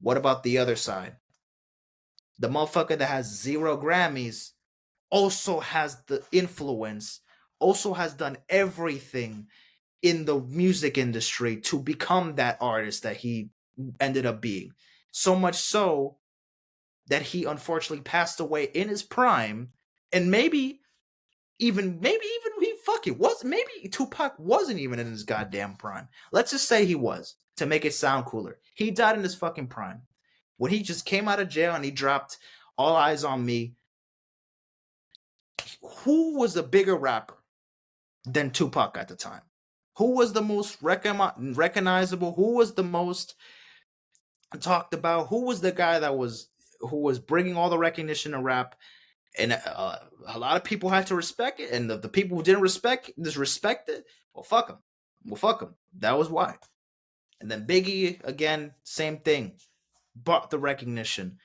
What about the other side? The motherfucker that has 0 Grammys also has the influence, also has done everything in the music industry to become that artist that he ended up being. So much so that he unfortunately passed away in his prime, and maybe even he fucking was. Maybe Tupac wasn't even in his goddamn prime. Let's just say he was, to make it sound cooler. He died in his fucking prime. When he just came out of jail and he dropped All Eyes on Me, who was a bigger rapper than Tupac at the time? Who was the most recognizable? Who was the most talked about? Who was the guy who was bringing all the recognition to rap? And a lot of people had to respect it, and the people who didn't disrespect it, well, fuck them. Well, fuck them. That was why. And then Biggie, again, same thing. Brought the recognition.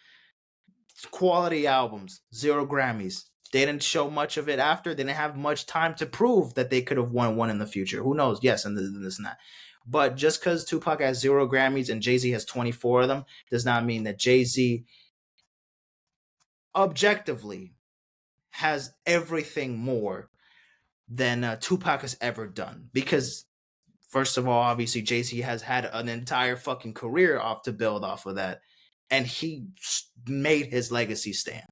Quality albums, 0 Grammys. They didn't show much of it after. They didn't have much time to prove that they could have won one in the future. Who knows? Yes, and this and that. But just because Tupac has 0 Grammys and Jay-Z has 24 of them does not mean that Jay-Z objectively has everything more than Tupac has ever done. Because, first of all, obviously, Jay-Z has had an entire fucking career off to build off of that. And he made his legacy stand.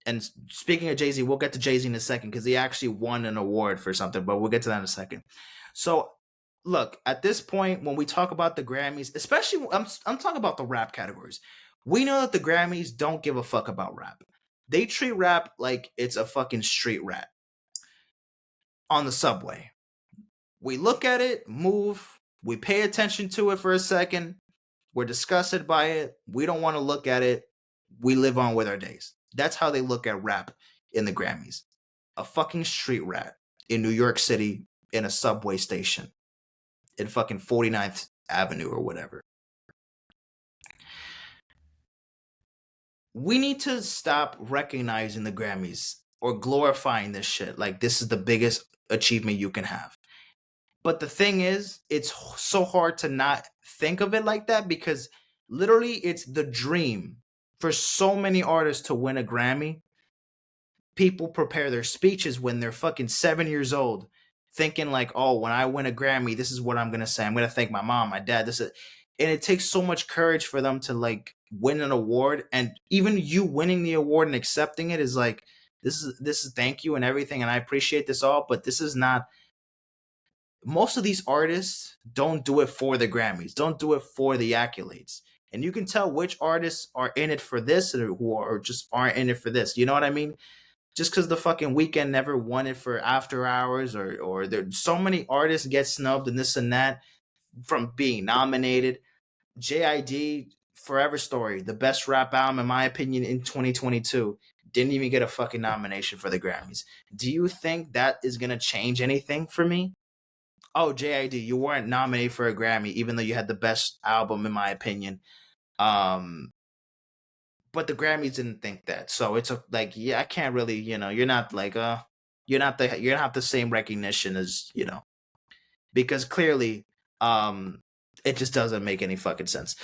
And speaking of Jay-Z, we'll get to Jay-Z in a second because he actually won an award for something, but we'll get to that in a second. So, look, at this point, when we talk about the Grammys, especially, I'm talking about the rap categories. We know that the Grammys don't give a fuck about rap. They treat rap like it's a fucking street rat on the subway. We look at it, move, we pay attention to it for a second, we're disgusted by it, we don't want to look at it, we live on with our days. That's how they look at rap in the Grammys. A fucking street rat in New York City in a subway station in fucking 49th Avenue or whatever. We need to stop recognizing the Grammys or glorifying this shit like this is the biggest achievement you can have. But the thing is, it's so hard to not think of it like that because literally it's the dream for so many artists to win a Grammy. People prepare their speeches when they're fucking 7 years old, thinking like, oh, when I win a Grammy, this is what I'm going to say. I'm going to thank my mom, my dad. And it takes so much courage for them to like win an award. And even you winning the award and accepting it is like, this is thank you and everything. And I appreciate this all, but this is not. Most of these artists don't do it for the Grammys, don't do it for the accolades. And you can tell which artists are in it for this or just aren't in it for this. You know what I mean? Just because the fucking Weeknd never won it for After Hours or there's so many artists get snubbed and this and that from being nominated. JID, Forever Story, the best rap album in my opinion in 2022, didn't even get a fucking nomination for the Grammys. Do you think that is going to change anything for me? Oh, JID, you weren't nominated for a Grammy, even though you had the best album, in my opinion. Um, but the Grammys didn't think that, so it's like, yeah, I can't really, you're not like, you're not the same recognition as, because clearly, um, it just doesn't make any fucking sense.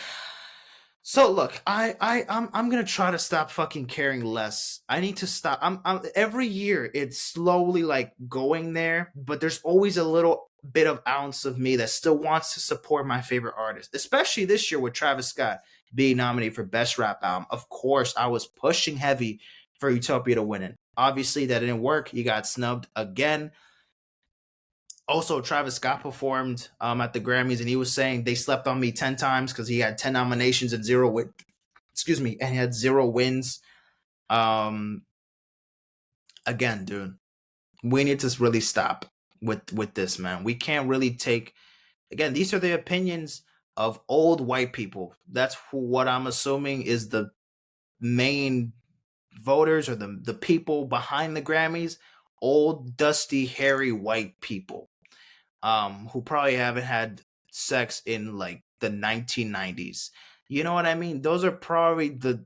So look, I'm gonna try to stop fucking caring less. I need to stop. I'm every year it's slowly like going there, but there's always a little bit of ounce of me that still wants to support my favorite artist, especially this year with Travis Scott being nominated for Best Rap Album. Of course, I was pushing heavy for Utopia to win it. Obviously, that didn't work. He got snubbed again. Also, Travis Scott performed at the Grammys, and he was saying they slept on me 10 times because he had 10 nominations and excuse me, and he had 0 wins. Um, again, dude, we need to really stop with this, man. We can't really take, again, these are the opinions of old white people. That's what I'm assuming is the main voters, or the people behind the Grammys. Old, dusty, hairy white people, who probably haven't had sex in like the 1990s. You know what I mean? Those are probably the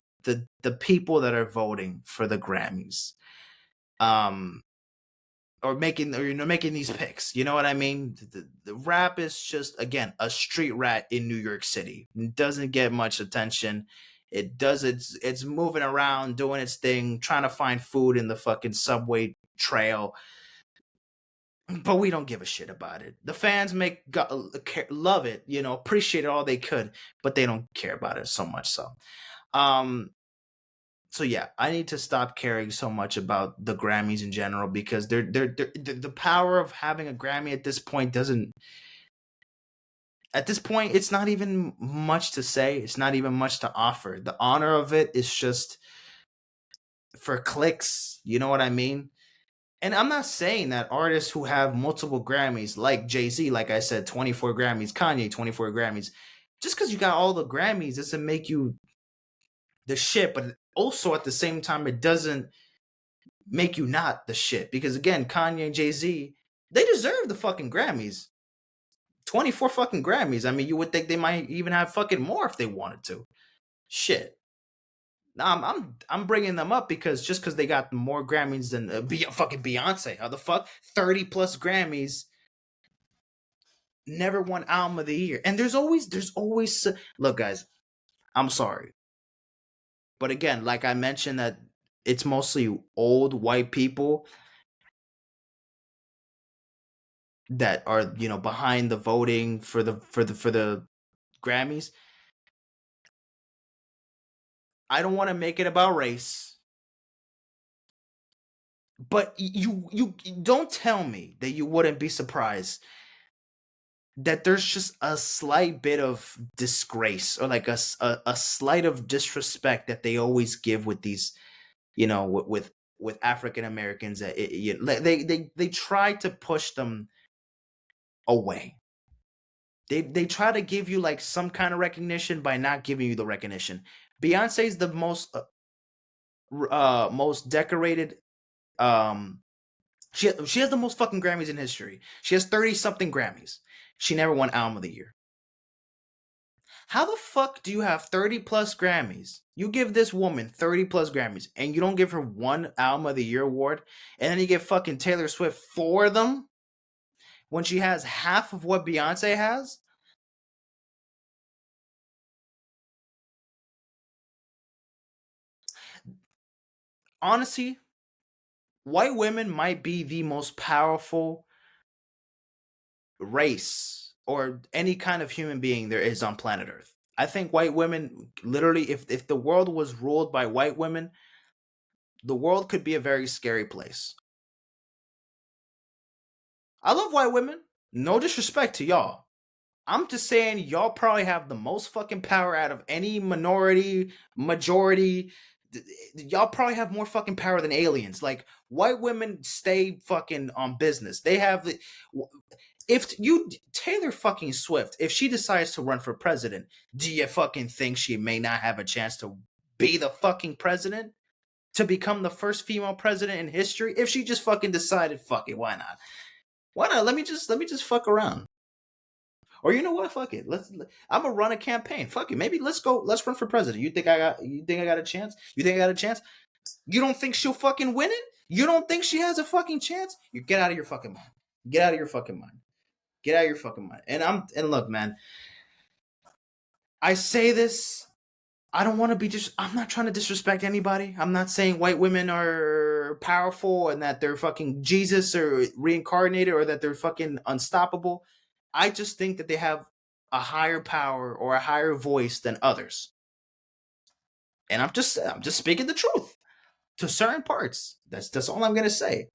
people that are voting for the Grammys. Um making these picks. You know what I mean? The rap is just, again, a street rat in New York City. It doesn't get much attention. It's moving around doing its thing, trying to find food in the fucking subway trail, but we don't give a shit about it. The fans love it, appreciate it all they could, but they don't care about it so much. Um, so yeah, I need to stop caring so much about the Grammys in general, because the power of having a Grammy at this point doesn't. At this point, it's not even much to say. It's not even much to offer. The honor of it is just for clicks. You know what I mean? And I'm not saying that artists who have multiple Grammys, like Jay-Z, like I said, 24 Grammys, Kanye, 24 Grammys, just because you got all the Grammys doesn't make you the shit. But also at the same time, it doesn't make you not the shit. Because again, Kanye and Jay-Z, they deserve the fucking Grammys. 24 fucking Grammys. I mean, you would think they might even have fucking more if they wanted to. Shit. Now I'm bringing them up because just because they got more Grammys than fucking Beyonce. How the fuck 30 plus Grammys, never won Album of the Year, and there's always look, guys. I'm sorry, but again, like I mentioned, that it's mostly old white people that are behind the voting for the Grammys. I don't want to make it about race, but you don't tell me that you wouldn't be surprised that there's just a slight bit of disgrace, or like a slight of disrespect that they always give with these, with African Americans. That they try to push them away. They try to give you like some kind of recognition by not giving you the recognition. Beyonce's the most decorated. um she has the most fucking Grammys in history. She has 30 something Grammys. She never won Album of the Year. How the fuck do you have 30 plus Grammys? You give this woman 30 plus Grammys and you don't give her one Album of the Year award, and then you give fucking Taylor Swift 4 of them when she has half of what Beyonce has? Honestly, white women might be the most powerful race, or any kind of human being there is on planet Earth. I think white women, literally, if the world was ruled by white women, the world could be a very scary place. I love white women. No disrespect to y'all. I'm just saying y'all probably have the most fucking power out of any minority, majority. Y'all probably have more fucking power than aliens. Like, white women stay fucking on business. They have the. If you Taylor fucking Swift, if she decides to run for president, do you fucking think she may not have a chance to be the fucking president? To become the first female president in history? If she just fucking decided, fuck it, why not? Why not? Let me just fuck around. Or you know what? Fuck it. I'm gonna run a campaign. Fuck it. Maybe let's go. Let's run for president. You think I got a chance? You think I got a chance? You don't think she'll fucking win it? You don't think she has a fucking chance? You get out of your fucking mind. Get out of your fucking mind. Get out of your fucking mind. And look, man. I say this. I don't want to be just. I'm not trying to disrespect anybody. I'm not saying white women are powerful and that they're fucking Jesus or reincarnated or that they're fucking unstoppable. I just think that they have a higher power or a higher voice than others. And I'm just speaking the truth to certain parts. That's all I'm gonna say.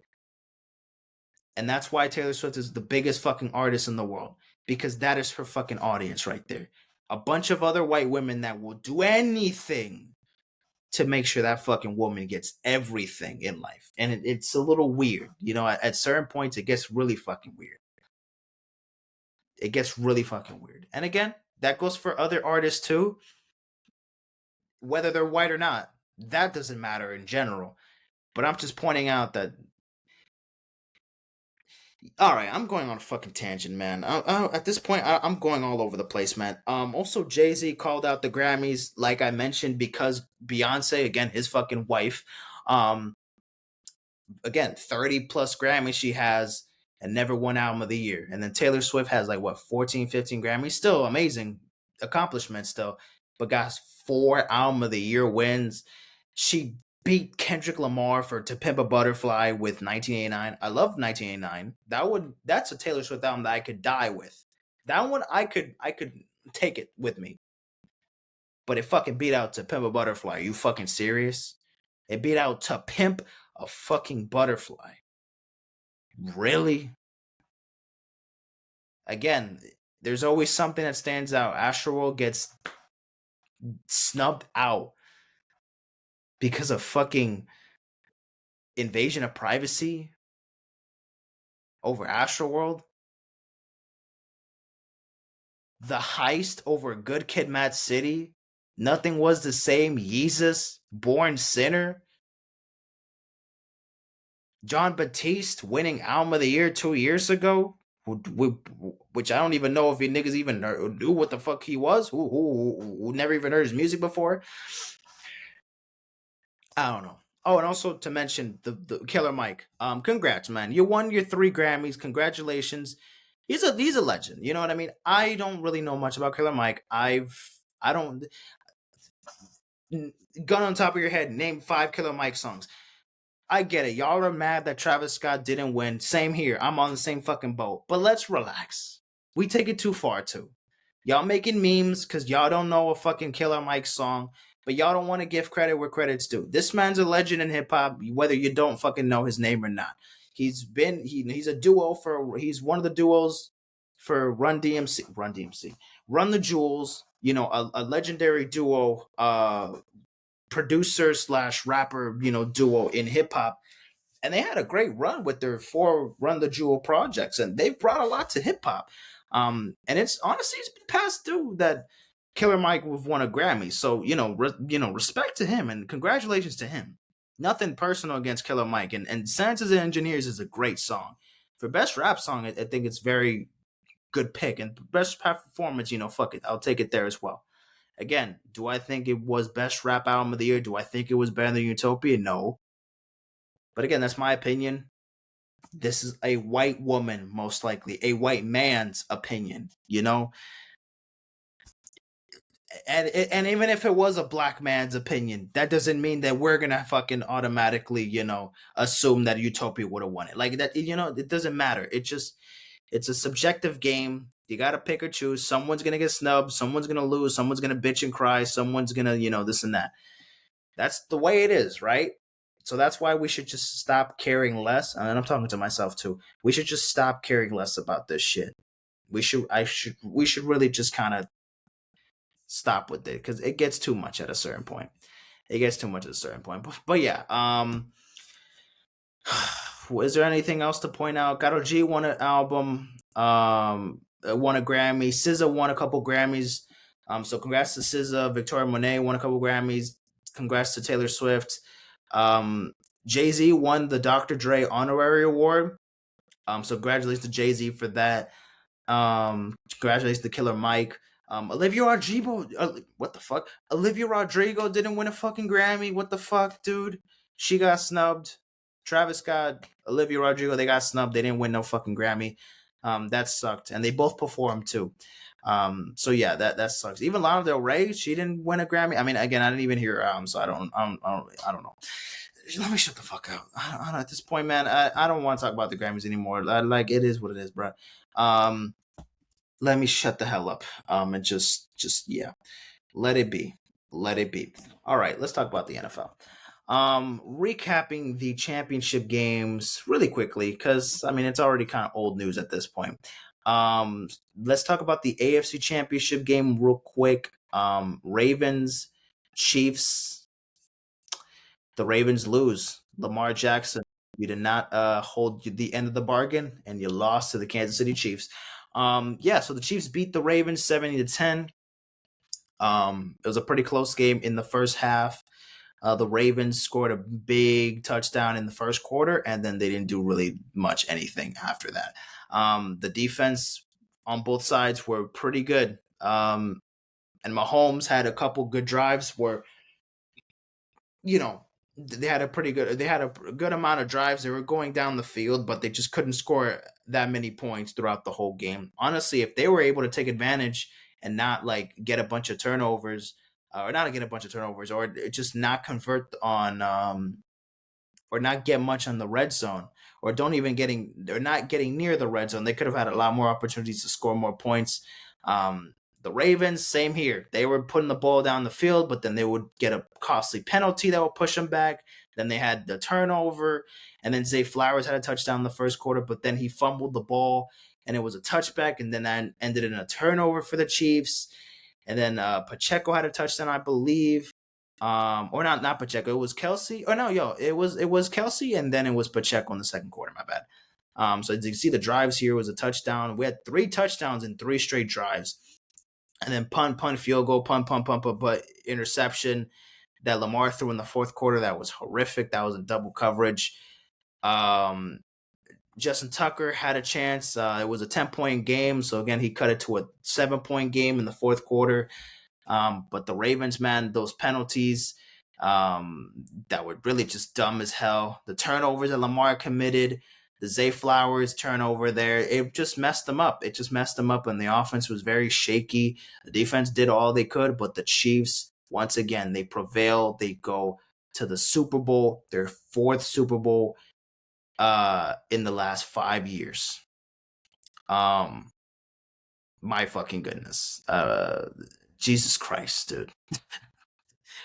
And that's why Taylor Swift is the biggest fucking artist in the world. Because that is her fucking audience right there. A bunch of other white women that will do anything to make sure that fucking woman gets everything in life. And it's a little weird. You know, at certain points, it gets really fucking weird. It gets really fucking weird. And again, that goes for other artists too. Whether they're white or not, that doesn't matter in general. But I'm just pointing out that. All right, I'm going on a fucking tangent, man. At this point, I'm going all over the place, man. Also, Jay-Z called out the Grammys, like I mentioned, because Beyonce, again, his fucking wife, um, again, 30 plus Grammys she has and never won album of the year. And then Taylor Swift has like what, 14, 15 Grammys. Still amazing accomplishment still, but got 4 album of the year wins. She beat Kendrick Lamar for To Pimp a Butterfly with 1989. I love 1989. That's a Taylor Swift album that I could die with. That one I could take it with me. But it fucking beat out To Pimp a Butterfly. Are you fucking serious? It beat out To Pimp a fucking Butterfly. Really? Again, there's always something that stands out. Astroworld gets snubbed out because of fucking invasion of privacy over Astroworld. The Heist over Good Kid Mad City. Nothing Was the Same. Yeezus. Born Sinner. John Batiste winning Album of the Year 2 years ago. Which I don't even know if you niggas even knew what the fuck he was. Who never even heard his music before. I don't know. Oh, and also to mention the Killer Mike. Congrats, man. You won your 3 Grammys. Congratulations. He's a legend. You know what I mean? I don't really know much about Killer Mike. I don't gun on top of your head, name 5 Killer Mike songs. I get it. Y'all are mad that Travis Scott didn't win. Same here. I'm on the same fucking boat. But let's relax. We take it too far too. Y'all making memes because y'all don't know a fucking Killer Mike song, but y'all don't want to give credit where credit's due. This man's a legend in hip hop, whether you don't fucking know his name or not. He's a duo he's one of the duos for Run DMC, Run the Jewels. You know, a legendary duo, producer / rapper, you know, duo in hip hop. And they had a great run with their 4 Run the Jewel projects, and they've brought a lot to hip hop. And it's honestly been passed through that Killer Mike have won a Grammy. So respect to him and congratulations to him. Nothing personal against Killer Mike. And Santas and Engineers is a great song. For best rap song, I think it's very good pick. And best rap performance, fuck it, I'll take it there as well. Again, do I think it was best rap album of the year? Do I think it was better than Utopia? No. But again, that's my opinion. This is a white woman, most likely, a white man's opinion, And even if it was a black man's opinion, that doesn't mean that we're gonna fucking automatically, assume that Utopia would have won it. Like that, it doesn't matter. It's a subjective game. You gotta pick or choose. Someone's gonna get snubbed. Someone's gonna lose. Someone's gonna bitch and cry. Someone's gonna, this and that. That's the way it is, right? So that's why we should just stop caring less. And I'm talking to myself too. We should just stop caring less about this shit. We should really just kind of stop with it because it gets too much at a certain point. But yeah, is there anything else to point out? Karol G won an album, won a Grammy. SZA won a couple Grammys. So congrats to SZA. Victoria Monet won a couple Grammys. Congrats to Taylor Swift. Jay-Z won the Dr. Dre honorary award. So congratulations to Jay-Z for that. Congratulations to Killer Mike. Olivia Rodrigo, what the fuck? Olivia Rodrigo didn't win a fucking Grammy. What the fuck, dude? She got snubbed. Travis Scott, Olivia Rodrigo, they got snubbed. They didn't win no fucking Grammy. That sucked, and they both performed too. So yeah, that sucks. Even Lana Del Rey, she didn't win a Grammy. I mean, again, I didn't even hear her album, so I don't know. Let me shut the fuck up. I don't at this point, man. I don't want to talk about the Grammys anymore. Like it is what it is, bro. Let me shut the hell up. And just yeah, let it be. Let it be. All right, let's talk about the NFL. Recapping the championship games really quickly, because I mean it's already kind of old news at this point. Let's talk about the AFC Championship game real quick. Ravens, Chiefs. The Ravens lose. Lamar Jackson, you did not hold the end of the bargain, and you lost to the Kansas City Chiefs. Yeah, so the Chiefs beat the Ravens 70-10. It was a pretty close game in the first half. The Ravens scored a big touchdown in the first quarter, and then they didn't do really much anything after that. The defense on both sides were pretty good. And Mahomes had a couple good drives where, you know, they had a good amount of drives. They were going down the field, but they just couldn't score that many points throughout the whole game. Honestly, if they were able to take advantage and not like get a bunch of turnovers, or not get a bunch of turnovers, or just not convert on, or not get much on the red zone, or they're not getting near the red zone, they could have had a lot more opportunities to score more points. The Ravens, same here. They were putting the ball down the field, but then they would get a costly penalty that would push them back. Then they had the turnover, and then Zay Flowers had a touchdown in the first quarter, but then he fumbled the ball, and it was a touchback, and then that ended in a turnover for the Chiefs. And then Pacheco had a touchdown, I believe. Or not Pacheco. It was Kelsey. Or no, it was Kelsey, and then it was Pacheco in the second quarter. My bad. So as you can see, the drives here was a touchdown. We had 3 touchdowns in 3 straight drives. And then punt, field goal, punt, but interception that Lamar threw in the fourth quarter. That was horrific. That was a double coverage. Justin Tucker had a chance. It was a 10-point game. So again, he cut it to a 7-point game in the fourth quarter. But the Ravens, man, those penalties that were really just dumb as hell. The turnovers that Lamar committed, the Zay Flowers turnover there, it just messed them up. And the offense was very shaky. The defense did all they could, but the Chiefs, once again, they prevail. They go to the Super Bowl, their 4th Super Bowl in the last 5 years. My fucking goodness. Jesus Christ, dude.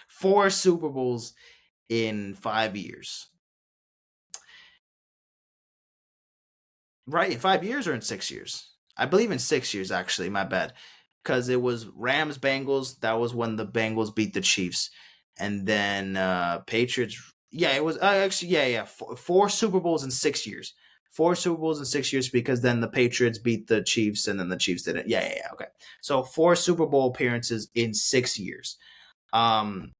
4 Super Bowls in 5 years. Right, in 5 years or in 6 years? I believe in 6 years, actually. My bad. Because it was Rams Bengals. That was when the Bengals beat the Chiefs. And then Patriots. Yeah, it was actually, yeah. 4 Super Bowls in 6 years. 4 Super Bowls in 6 years, because then the Patriots beat the Chiefs and then the Chiefs didn't. Yeah. Okay. So 4 Super Bowl appearances in 6 years. And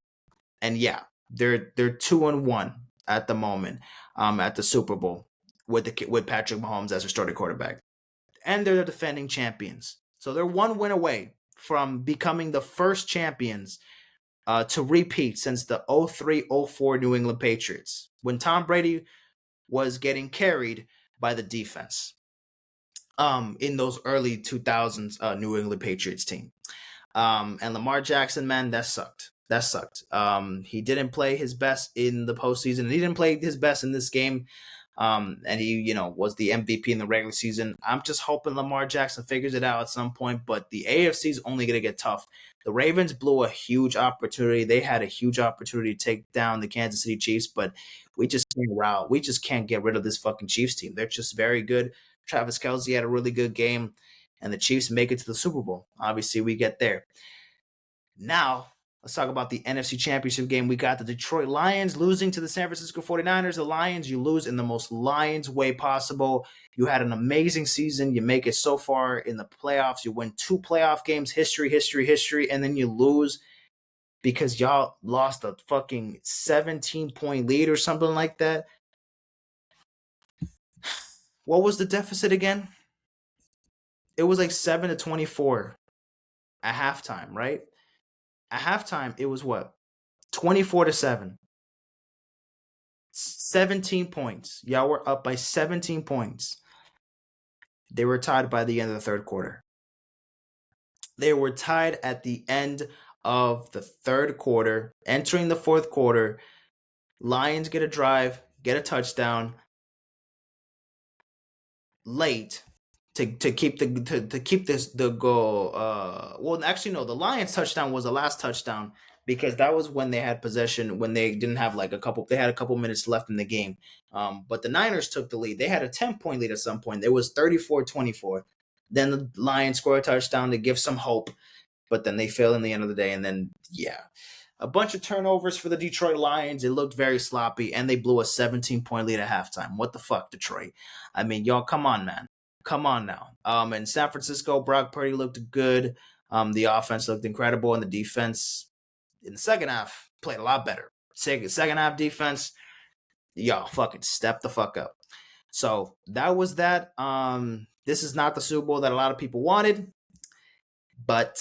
yeah, they're 2-1 at the moment. At the Super Bowl with Patrick Mahomes as their starting quarterback, and they're the defending champions. So they're 1 win away from becoming the first champions to repeat since the 03-04 New England Patriots, when Tom Brady was getting carried by the defense. In those early 2000s New England Patriots team. And Lamar Jackson, man, that sucked. He didn't play his best in the postseason, and he didn't play his best in this game. And he, was the MVP in the regular season. I'm just hoping Lamar Jackson figures it out at some point, but the AFC is only going to get tough. The Ravens blew a huge opportunity. They had a huge opportunity to take down the Kansas City Chiefs, but we just can't get rid of this fucking Chiefs team. They're just very good. Travis Kelce had a really good game, and the Chiefs make it to the Super Bowl. Obviously, we get there. Now, let's talk about the NFC Championship game. We got the Detroit Lions losing to the San Francisco 49ers. The Lions, you lose in the most Lions way possible. You had an amazing season. You make it so far in the playoffs. You win 2 playoff games, history, and then you lose because y'all lost a fucking 17-point lead or something like that. What was the deficit again? It was like 7-24 at halftime, right? At halftime, it was what? 24-7. 17 points. Y'all were up by 17 points. They were tied by the end of the third quarter. They were tied at the end of the third quarter, entering the fourth quarter. Lions get a drive, get a touchdown late to keep to keep this the goal. Well, actually, no. The Lions touchdown was the last touchdown because that was when they had possession when they didn't have like a couple. They had a couple minutes left in the game. But the Niners took the lead. They had a 10-point lead at some point. It was 34-24. Then the Lions score a touchdown to give some hope, but then they fail in the end of the day. And then a bunch of turnovers for the Detroit Lions. It looked very sloppy, and they blew a 17-point lead at halftime. What the fuck, Detroit? I mean, y'all, come on, man. Come on now. In San Francisco, Brock Purdy looked good. The offense looked incredible, and the defense in the second half played a lot better. Second half defense, y'all fucking step the fuck up. So that was that. This is not the Super Bowl that a lot of people wanted, but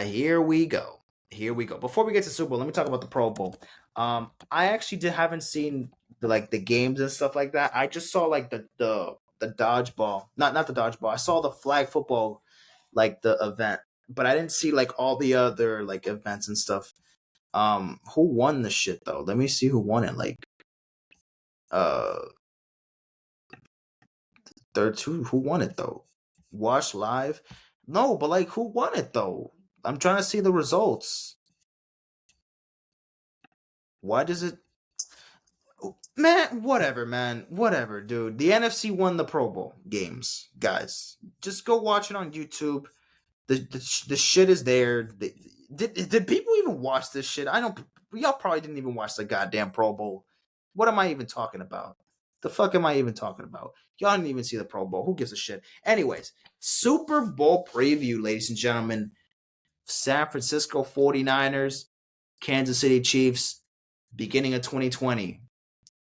here we go. Here we go. Before we get to Super Bowl, let me talk about the Pro Bowl. I actually haven't seen the games and stuff like that. I just saw like the dodgeball, not the dodgeball. I saw the flag football, like the event, but I didn't see like all the other like events and stuff. Who won the shit though? Let me see who won it. Like, uh, who won it though? Watch live. No, but like who won it though? I'm trying to see the results. Why does it? Man, whatever, man. Whatever, dude. The NFC won the Pro Bowl games, guys. Just go watch it on YouTube. The shit is there. Did people even watch this shit? I don't. Y'all probably didn't even watch the goddamn Pro Bowl. What am I even talking about? The fuck am I even talking about? Y'all didn't even see the Pro Bowl. Who gives a shit? Anyways, Super Bowl preview, ladies and gentlemen. San Francisco 49ers, Kansas City Chiefs, beginning of 2020.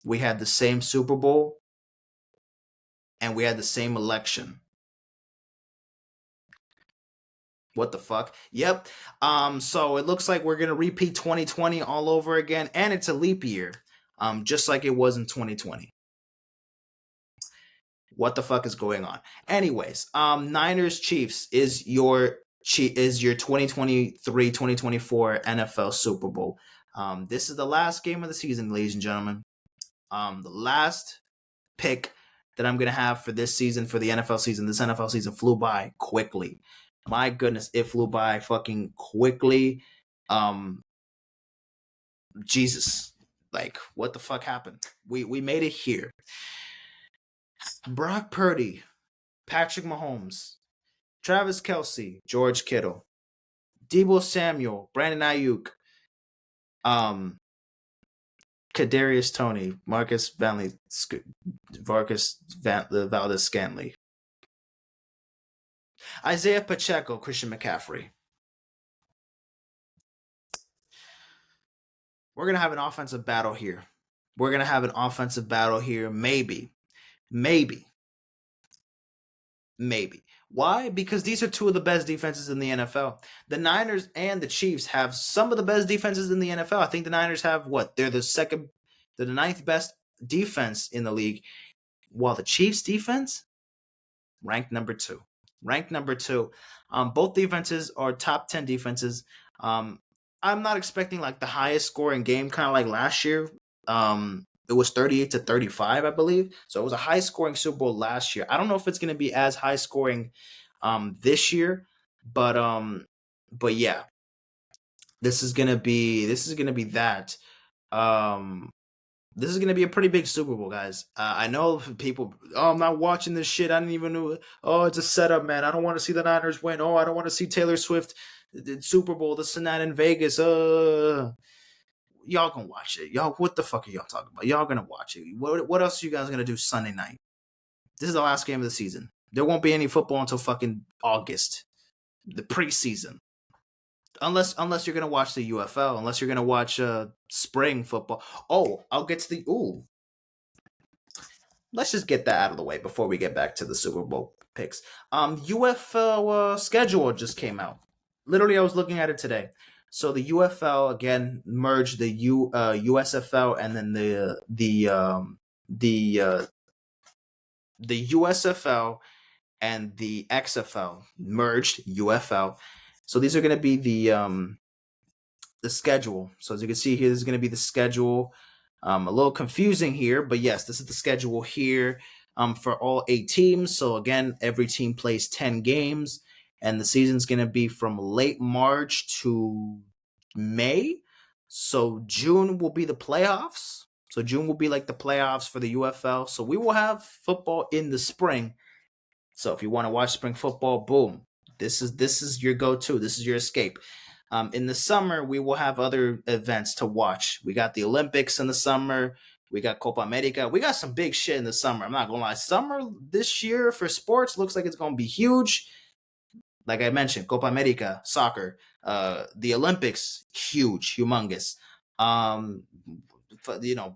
We had the same Super Bowl and we had the same election. What the fuck? Yep. So it looks like we're gonna repeat 2020 all over again, and it's a leap year. Just like it was in 2020. What the fuck is going on? Anyways, Niners Chiefs is your 2023-2024 NFL Super Bowl. This is the last game of the season, ladies and gentlemen. The last pick that I'm going to have for this season, for the NFL season. This NFL season flew by quickly. My goodness, it flew by fucking quickly. Jesus. Like, what the fuck happened? We made it here. Brock Purdy, Patrick Mahomes, Travis Kelce, George Kittle, Deebo Samuel, Brandon Ayuk, Kadarius Toney, Marcus Valdez Scantling, Isaiah Pacheco, Christian McCaffrey. We're going to have an offensive battle here. Maybe. Why? Because these are two of the best defenses in the NFL. The Niners and the Chiefs have some of the best defenses in the NFL. I think the Niners have what? They're the ninth best defense in the league, while the Chiefs defense ranked number two. Both defenses are top 10 defenses. I'm not expecting like the highest scoring game, kind of like last year. It was 38-35, I believe. So it was a high scoring Super Bowl last year. I don't know if it's going to be as high scoring this year, but yeah. This is going to be that. This is going to be a pretty big Super Bowl, guys. I know people, I'm not watching this shit. I didn't even know. Oh, it's a setup, man. I don't want to see the Niners win. Oh, I don't want to see Taylor Swift Super Bowl, the Senate in Vegas. Y'all gonna watch it. Y'all, what the fuck are y'all talking about? Y'all gonna watch it. What else are you guys gonna do Sunday night? This is the last game of the season. There won't be any football until fucking August. The preseason. Unless you're gonna watch the UFL, unless you're gonna watch spring football. Oh, I'll get to the let's just get that out of the way before we get back to the Super Bowl picks. UFL schedule just came out. Literally, I was looking at it today. So the UFL again merged the USFL and then the the USFL and the XFL merged UFL. So these are going to be the schedule. So as you can see here, this is going to be the schedule. A little confusing here, but yes, this is the schedule here for all 8 teams. So again, every team plays 10 games, and the season's going to be from late March to May. So June will be the playoffs. So June will be like the playoffs for the UFL. So we will have football in the spring. So if you want to watch spring football, boom, this is your go-to. This is your escape. In the summer, we will have other events to watch. We got the Olympics in the summer. We got Copa America. We got some big shit in the summer. I'm not gonna lie. Summer this year for sports looks like it's gonna be huge. Like I mentioned, Copa America, soccer, the Olympics, huge, humongous. Um,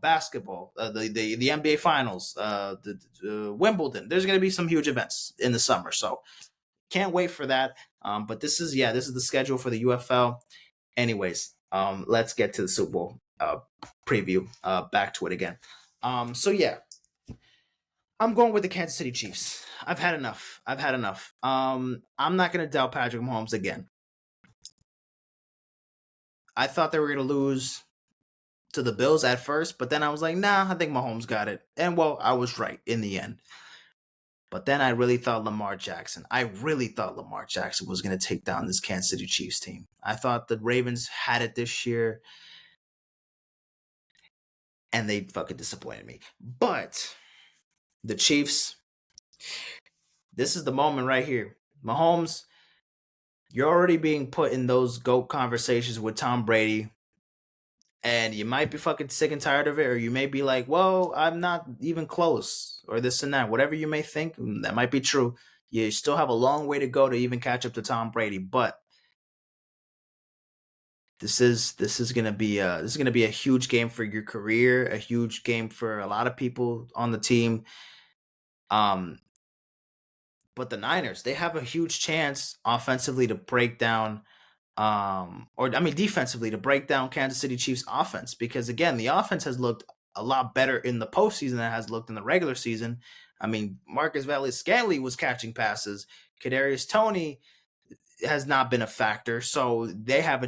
basketball, the NBA Finals, the Wimbledon. There's gonna be some huge events in the summer, so can't wait for that. But this is the schedule for the UFL. Anyways, let's get to the Super Bowl preview. Back to it again. So yeah, I'm going with the Kansas City Chiefs. I've had enough. I'm not gonna doubt Patrick Mahomes again. I thought they were gonna lose to the Bills at first, but then I was like, nah, I think Mahomes got it. And well, I was right in the end. But then I really thought Lamar Jackson. Was going to take down this Kansas City Chiefs team. I thought the Ravens had it this year, and they fucking disappointed me. But the Chiefs, this is the moment right here. Mahomes, you're already being put in those GOAT conversations with Tom Brady, and you might be fucking sick and tired of it, or you may be like, well, I'm not even close, or this and that. Whatever you may think, that might be true. You still have a long way to go to even catch up to Tom Brady, but this is gonna be a huge game for your career, a huge game for a lot of people on the team. Um, but the Niners, they have a huge chance offensively to break down, defensively to break down Kansas City Chiefs offense, because again, the offense has looked a lot better in the postseason than it has looked in the regular season. I mean, Marcus Valdes-Scantling was catching passes. Kadarius Toney has not been a factor, so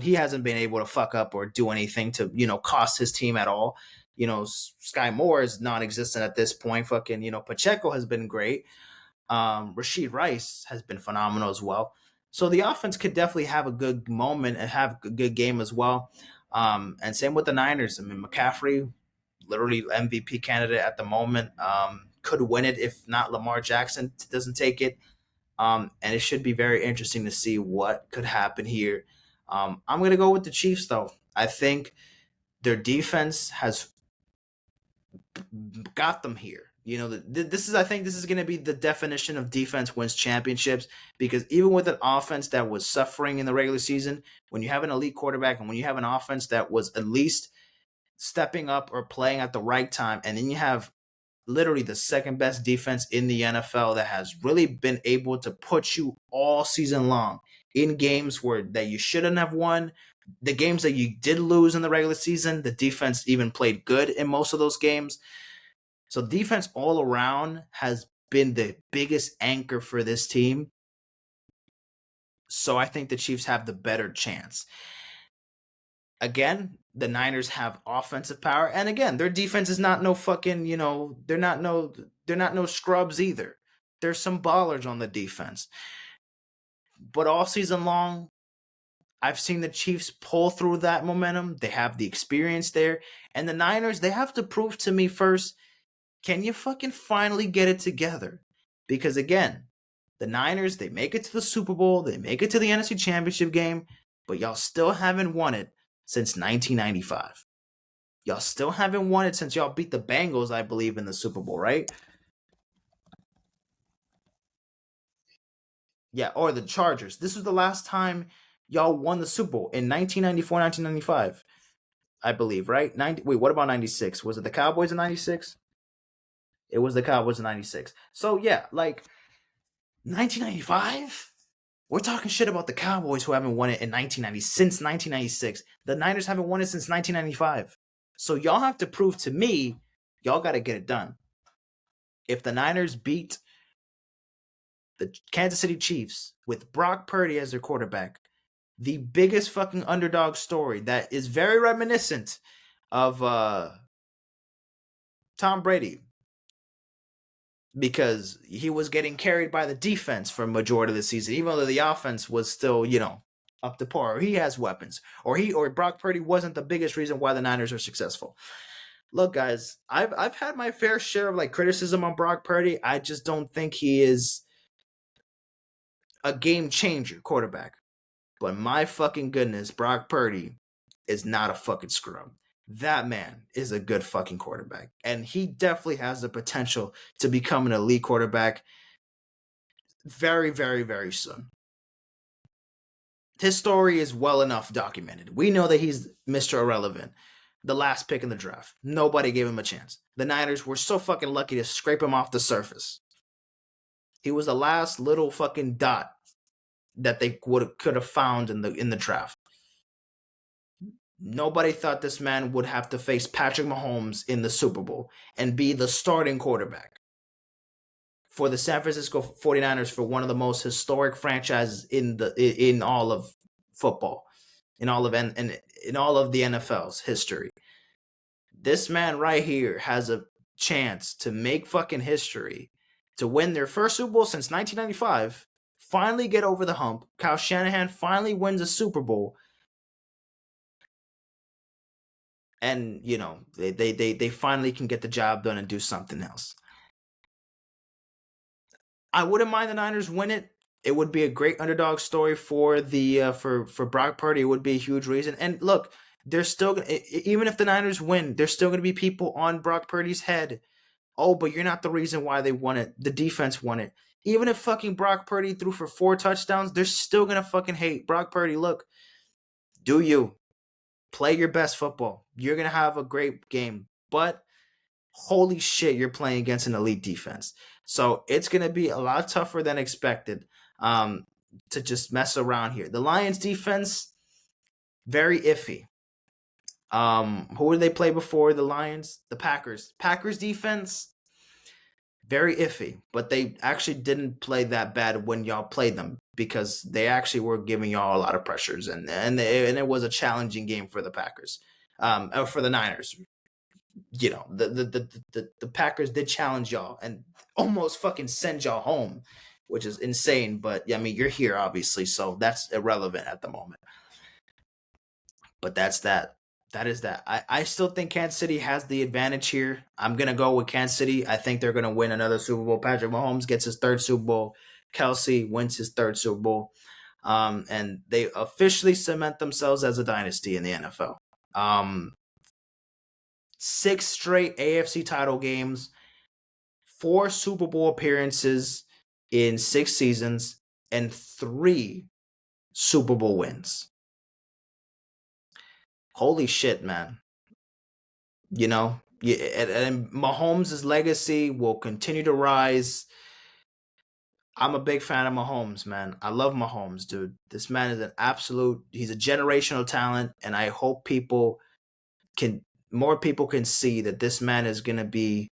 he hasn't been able to fuck up or do anything to cost his team at all. Sky Moore is non-existent at this point. Fucking Pacheco has been great. Rashid Rice has been phenomenal as well. So the offense could definitely have a good moment and have a good game as well. And same with the Niners. I mean, McCaffrey, literally MVP candidate at the moment, could win it if not Lamar Jackson doesn't take it. And it should be very interesting to see what could happen here. I'm going to go with the Chiefs, though. I think their defense has got them here. I think this is going to be the definition of defense wins championships, because even with an offense that was suffering in the regular season, when you have an elite quarterback and when you have an offense that was at least stepping up or playing at the right time, and then you have literally the second best defense in the NFL that has really been able to put you all season long in games that you shouldn't have won. The games that you did lose in the regular season, the defense even played good in most of those games. So defense all around has been the biggest anchor for this team. So I think the Chiefs have the better chance. Again, the Niners have offensive power, and again, their defense is not no fucking, they're not no scrubs either. There's some ballers on the defense. But all season long, I've seen the Chiefs pull through that momentum. They have the experience there. And the Niners, they have to prove to me first, can you fucking finally get it together? Because again, the Niners, they make it to the Super Bowl, they make it to the NFC Championship game, but y'all still haven't won it since 1995. Y'all still haven't won it since y'all beat the Bengals, I believe, in the Super Bowl, right? Yeah, or the Chargers. This was the last time y'all won the Super Bowl in 1994, 1995, I believe, right? Wait, what about 96? Was it the Cowboys in 96? It was the Cowboys in 96. So yeah, like 1995, we're talking shit about the Cowboys who haven't won it in 1990 since 1996. The Niners haven't won it since 1995. So y'all have to prove to me y'all got to get it done. If the Niners beat the Kansas City Chiefs with Brock Purdy as their quarterback, the biggest fucking underdog story that is very reminiscent of Tom Brady, because he was getting carried by the defense for a majority of the season, even though the offense was still, up to par. He has weapons, or Brock Purdy wasn't the biggest reason why the Niners are successful. Look, guys, I've had my fair share of like criticism on Brock Purdy. I just don't think he is a game changer quarterback. But my fucking goodness, Brock Purdy is not a fucking scrub. That man is a good fucking quarterback. And he definitely has the potential to become an elite quarterback very, very, very soon. His story is well enough documented. We know that he's Mr. Irrelevant, the last pick in the draft. Nobody gave him a chance. The Niners were so fucking lucky to scrape him off the surface. He was the last little fucking dot that they could have found in the draft. Nobody thought this man would have to face Patrick Mahomes in the Super Bowl and be the starting quarterback for the San Francisco 49ers, for one of the most historic franchises in all of football, in all of the NFL's history. This man right here has a chance to make fucking history, to win their first Super Bowl since 1995, finally get over the hump. Kyle Shanahan finally wins a Super Bowl. And, they finally can get the job done and do something else. I wouldn't mind the Niners win it. It would be a great underdog story for the for Brock Purdy. It would be a huge reason. And look, there's still, even if the Niners win, there's still going to be people on Brock Purdy's head. Oh, but you're not the reason why they won it. The defense won it. Even if fucking Brock Purdy threw for 4 touchdowns, they're still going to fucking hate Brock Purdy. Look, do you play your best football? You're going to have a great game. But holy shit, you're playing against an elite defense. So it's going to be a lot tougher than expected to just mess around here. The Lions defense, very iffy. Who did they play before the Lions? The Packers. Packers defense, very iffy. But they actually didn't play that bad when y'all played them, because they actually were giving y'all a lot of pressures. And it was a challenging game for the Packers. Or for the Niners. The Packers did challenge y'all and almost fucking send y'all home, which is insane. But I mean, you're here obviously, so that's irrelevant at the moment. But that's that. That is that. I still think Kansas City has the advantage here. I'm gonna go with Kansas City. I think they're gonna win another Super Bowl. Patrick Mahomes gets his 3rd Super Bowl. Kelsey wins his 3rd Super Bowl. And they officially cement themselves as a dynasty in the NFL. 6 straight AFC title games, 4 Super Bowl appearances in 6 seasons, and 3 Super Bowl wins. Holy shit, man. And Mahomes' legacy will continue to rise. I'm a big fan of Mahomes, man. I love Mahomes, dude. This man is he's a generational talent, and I hope more people can see that this man is going to be,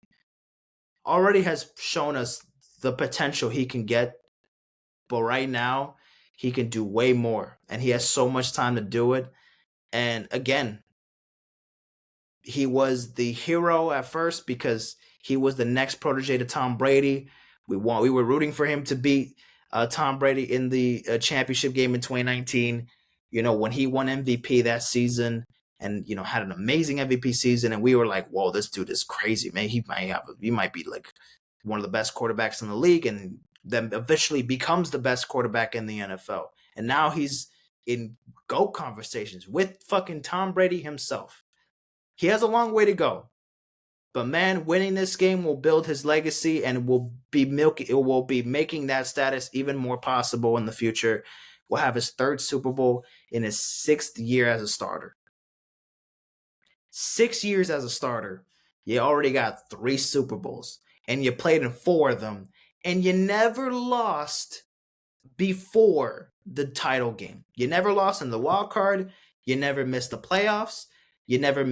already has shown us the potential he can get, but right now he can do way more, and he has so much time to do it. And again, he was the hero at first because he was the next protege to Tom Brady. We were rooting for him to beat Tom Brady in the championship game in 2019. When he won MVP that season, and had an amazing MVP season, and we were like, "Whoa, this dude is crazy, man! He might be like one of the best quarterbacks in the league," and then eventually becomes the best quarterback in the NFL. And now he's in GOAT conversations with fucking Tom Brady himself. He has a long way to go, but man, winning this game will build his legacy and will be making that status even more possible in the future. Will have his 3rd Super Bowl in his 6th year as a starter. 6 years as a starter, you already got 3 Super Bowls. and you played in 4 of them, and you never lost before the title game. You never lost in the wild card. You never missed the playoffs. You never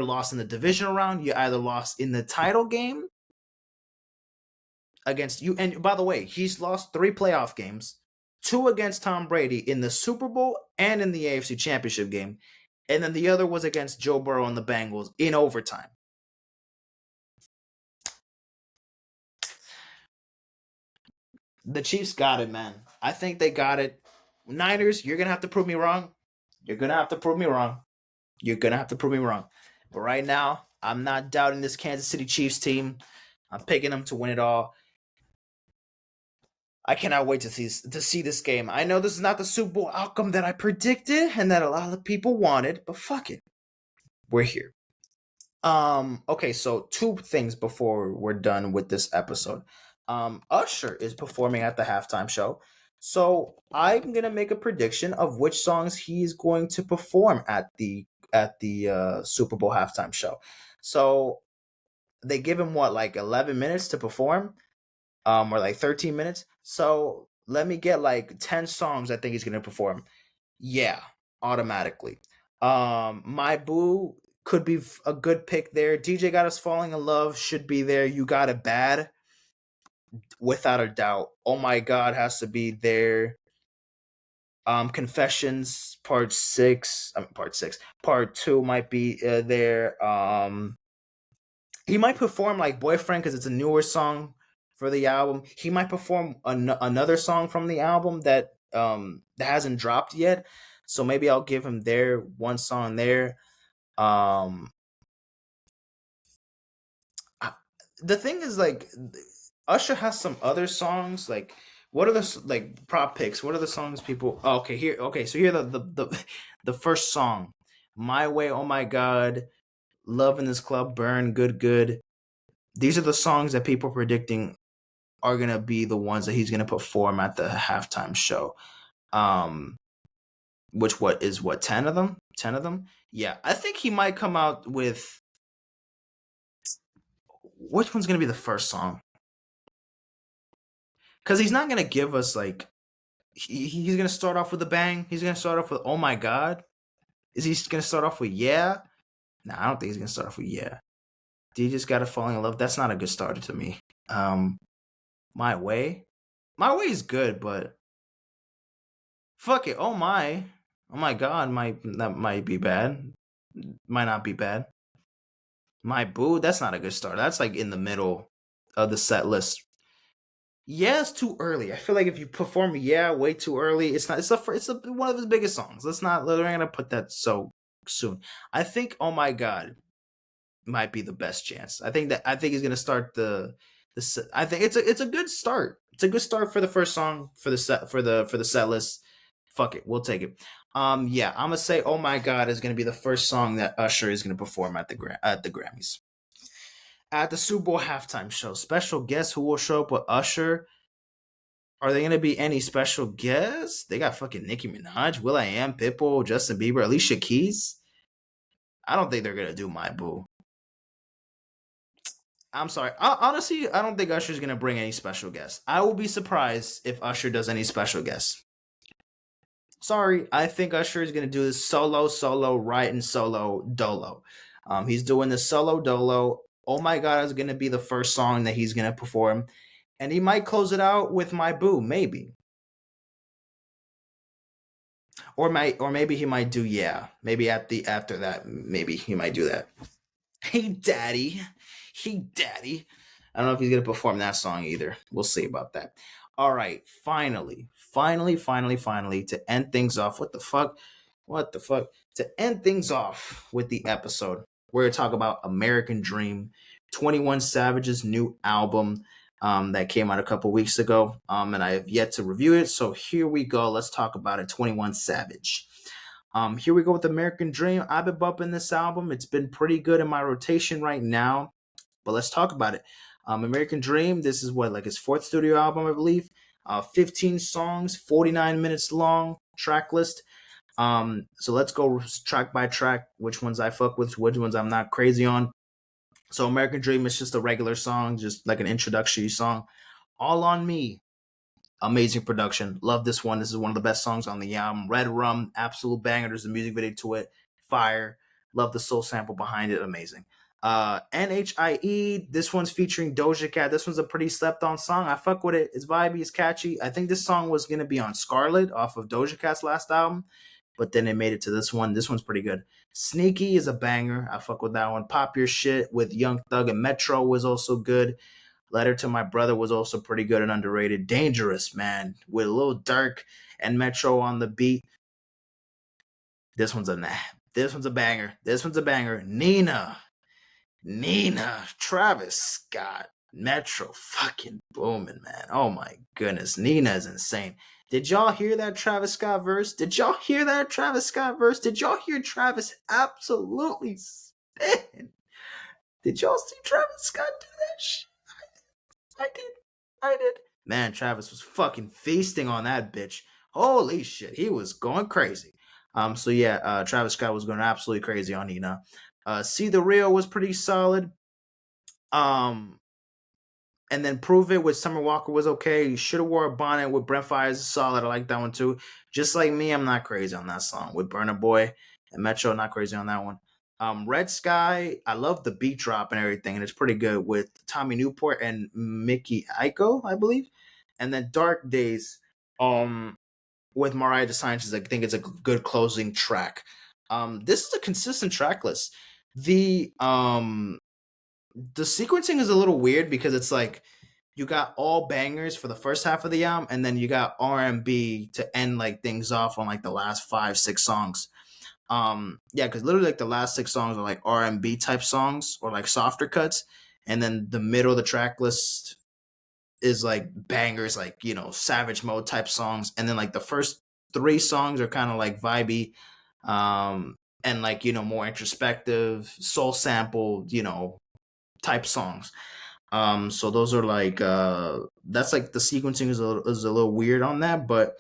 lost in the divisional round. You either lost in the title game against you. And by the way, he's lost 3 playoff games, 2 against Tom Brady in the Super Bowl and in the AFC Championship game. And then the other was against Joe Burrow and the Bengals in overtime. The Chiefs got it, man. I think they got it. Niners, you're going to have to prove me wrong. You're going to have to prove me wrong. You're going to have to prove me wrong. But right now, I'm not doubting this Kansas City Chiefs team. I'm picking them to win it all. I cannot wait to see this game. I know this is not the Super Bowl outcome that I predicted and that a lot of people wanted, but fuck it. We're here. Okay, so 2 things before we're done with this episode. Usher is performing at the halftime show. So I'm gonna make a prediction of which songs he's going to perform at the Super Bowl halftime show. So they give him what, like 11 minutes to perform, or like 13 minutes. So let me get like 10 songs I think he's gonna perform. Yeah, automatically. My Boo could be a good pick there. DJ Got Us Falling in Love should be there. You Got It Bad, without a doubt. Oh My God has to be there. Confessions Part 6, Part 2 might be there. He might perform like Boyfriend because it's a newer song for the album. He might perform another song from the album that hasn't dropped yet. So maybe I'll give him there one song there. The thing is, like, Usher has some other songs. Like, what are the like prop picks? What are the songs people? Oh, okay, here. Okay, so here the first song, My Way. Oh My God, Love in This Club, Burn, Good Good. These are the songs that people are predicting are gonna be the ones that he's gonna perform at the halftime show. Which what is what 10 of them? 10 of them? Yeah, I think he might come out with. Which one's gonna be the first song? Because he's not gonna give us like. He's gonna start off with a bang. He's gonna start off with "Oh My God." Is he gonna start off with "Yeah"? No, I don't think he's gonna start off with "Yeah." Do you just gotta fall in love? That's not a good starter to me. My Way. My Way is good, but fuck it. Oh my God, that might be bad. Might not be bad. My Boo, that's not a good start. That's like in the middle of the set list. Yeah, it's too early. I feel like if you perform "Yeah" way too early, it's not. It's one of his biggest songs. Let's not. We're not gonna put that so soon. I think "Oh My God" might be the best chance. I think he's gonna start I think it's a good start. It's a good start for the first song for the set list. Fuck it, we'll take it. Yeah, I'm gonna say "Oh My God" is gonna be the first song that Usher is gonna perform at the Grammys. At the Super Bowl halftime show, special guests who will show up with Usher. Are there gonna be any special guests? They got fucking Nicki Minaj, will.i.am, Pitbull, Justin Bieber, Alicia Keys. I don't think they're gonna do My Boo. I'm sorry. Honestly, I don't think Usher's gonna bring any special guests. I will be surprised if Usher does any special guests. Sorry, I think Usher is gonna do this solo, right, and solo dolo. He's doing the solo dolo. Oh My God is gonna be the first song that he's gonna perform, and he might close it out with My Boo, maybe. Or maybe he might do "Yeah." Maybe after that, maybe he might do that. Hey daddy. Hey daddy. I don't know if he's gonna perform that song either. We'll see about that. All right, finally, to end things off. What the fuck? To end things off with the episode, we're gonna talk about American Dream, 21 Savage's new album. That came out a couple weeks ago, and I have yet to review it. So here we go. Let's talk about it. 21 Savage. Here we go with American Dream. I've been bumping this album. It's been pretty good in my rotation right now. But let's talk about it. American Dream. This is like his 4th studio album, I believe. 15 songs, 49 minutes long track list. So let's go track by track. Which ones I fuck with, which ones I'm not crazy on. So American Dream is just a regular song, just like an introductory song. All on Me, amazing production. Love this one. This is one of the best songs on the album. Red Rum, absolute banger. There's a music video to it. Fire. Love the soul sample behind it. Amazing. NHIE, this one's featuring Doja Cat. This one's a pretty slept on song. I fuck with it. It's vibey, it's catchy. I think this song was gonna be on Scarlet off of Doja Cat's last album, but then it made it to this one. This one's pretty good. Sneaky is a banger. I fuck with that one. Pop Your Shit with Young Thug and Metro was also good. Letter to My Brother was also pretty good and underrated. Dangerous, man, with a little Durk and Metro on the beat. This one's a nah. This one's a banger. This one's a banger. Nina, Travis Scott, Metro, fucking booming, man. Oh my goodness, Nina is insane. Did y'all hear that Travis Scott verse? Did y'all hear that Travis Scott verse? Did y'all hear Travis absolutely spin? Did y'all see Travis Scott do that shit? I did. Man, Travis was fucking feasting on that bitch. Holy shit, he was going crazy. So yeah, Travis Scott was going absolutely crazy on Nina. See the Real was pretty solid. And then Prove It with Summer Walker was okay. You should have wore a bonnet with Brent Fires solid. I like that one too. Just like me, I'm not crazy on that song with Burna Boy and Metro. Not crazy on that one. Red Sky, I love the beat drop and everything, and it's pretty good with Tommy Newport and Mickey Aiko, I believe. And then Dark Days, with Mariah DeScience, I think it's a good closing track. This is a consistent track list. The sequencing is a little weird because it's like you got all bangers for the first half of the album, and then you got R&B to end like things off on like the last 5-6 songs. Yeah, because literally like the last 6 songs are like R&B type songs or like softer cuts, and then the middle of the track list is like bangers, like, you know, Savage Mode type songs, and then like the first 3 songs are kind of like vibey, and like, you know, more introspective, soul sample, you know, type songs. So those are like that's like the sequencing is a little weird on that, but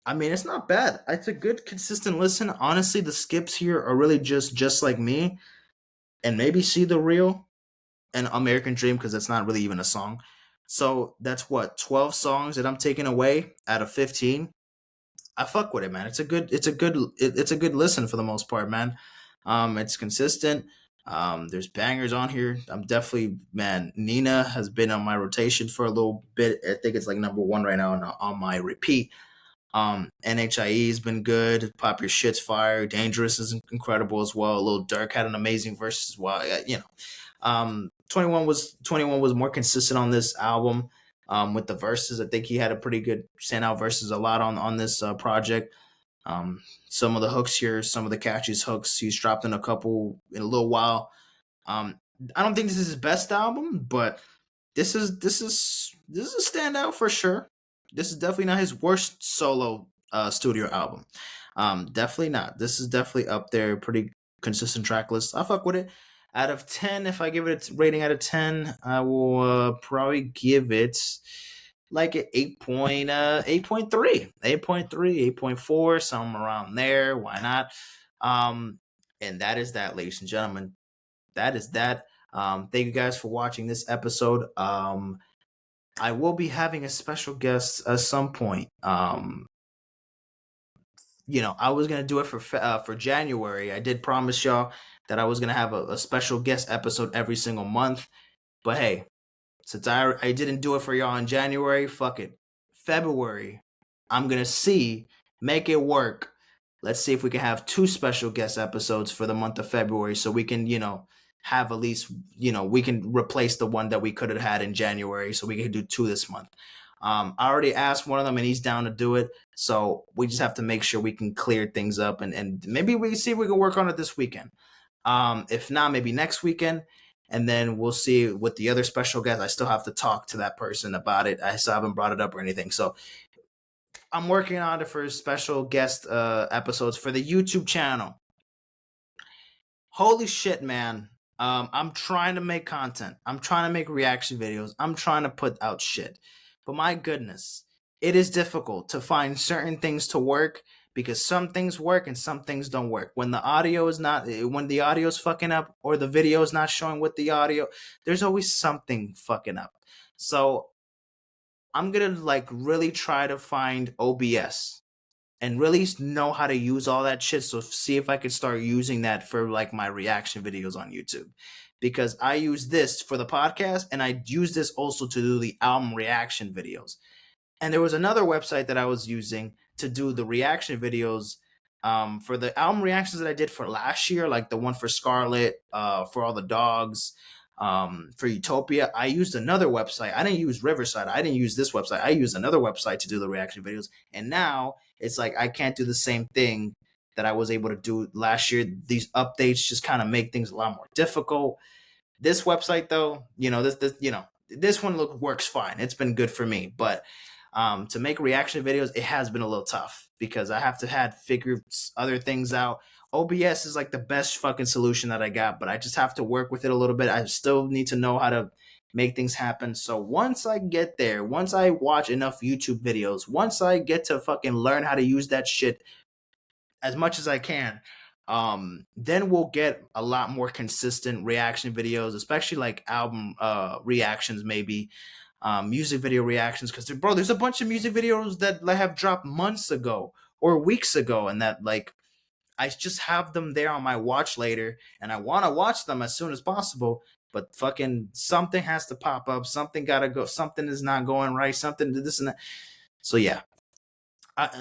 I mean, it's not bad. It's a good consistent listen. Honestly, the skips here are really just like me, and maybe See the Real and American Dream because it's not really even a song. So that's what 12 songs that I'm taking away out of 15. I fuck with it, man. It's a good listen for the most part, man. It's consistent. There's bangers on here. I'm definitely, man. Nina has been on my rotation for a little bit. I think it's like number 1 right now on my repeat. NHIE has been good. Pop Your Shit's fire. Dangerous is incredible as well. Lil Durk had an amazing verse as well. You know, 21 was more consistent on this album. With the verses, I think he had a pretty good standout verses a lot on this project. Some of the hooks here, some of the catchiest hooks. He's dropped in a couple in a little while. I don't think this is his best album, but this is a standout for sure. This is definitely not his worst solo studio album. Definitely not. This is definitely up there. Pretty consistent track list. I fuck with it. Out of 10, if I give it a rating out of 10, I will probably give it like an 8.3, 8.3, 8.4, somewhere around there. Why not? And that is that, ladies and gentlemen. That is that. Thank you guys for watching this episode. I will be having a special guest at some point. You know, I was gonna do it for January. I did promise y'all that I was gonna have a special guest episode every single month. But hey, since I didn't do it for y'all in January, fuck it. February, I'm gonna make it work. Let's see if we can have 2 special guest episodes for the month of February, so we can, you know, have at least, you know, we can replace the one that we could have had in January, so we can do 2 this month. I already asked one of them, and he's down to do it. So we just have to make sure we can clear things up, and maybe we can see if we can work on it this weekend. If not, maybe next weekend. And then we'll see with the other special guest. I still have to talk to that person about it. I still haven't brought it up or anything. So I'm working on it for special guest episodes for the YouTube channel. Holy shit, man. I'm trying to make content. I'm trying to make reaction videos. I'm trying to put out shit. But my goodness, it is difficult to find certain things to work because some things work and some things don't work. When the audio is not, when the audio is fucking up or the video is not showing with the audio, there's always something fucking up. So I'm gonna like really try to find OBS and really know how to use all that shit. So see if I could start using that for like my reaction videos on YouTube, because I use this for the podcast and I use this also to do the album reaction videos. And there was another website that I was using to do the reaction videos for the album reactions that I did for last year, like the one for Scarlet, for all the dogs, for Utopia. I used another website. I didn't use Riverside. I didn't use this website. I used another website to do the reaction videos. And now it's like I can't do the same thing that I was able to do last year. These updates just kind of make things a lot more difficult. This website, though, this one works fine. It's been good for me, but to make reaction videos, it has been a little tough because I have to figure other things out. OBS is like the best fucking solution that I got, but I just have to work with it a little bit. I still need to know how to make things happen. So once I get there, once I watch enough YouTube videos, once I get to fucking learn how to use that shit as much as I can, then we'll get a lot more consistent reaction videos, especially like album reactions, maybe music video reactions. Because bro, there's a bunch of music videos that like have dropped months ago or weeks ago, and that like I just have them there on my watch later, and I want to watch them as soon as possible. But fucking something has to pop up. Something gotta go. Something is not going right. Something this and that. So yeah,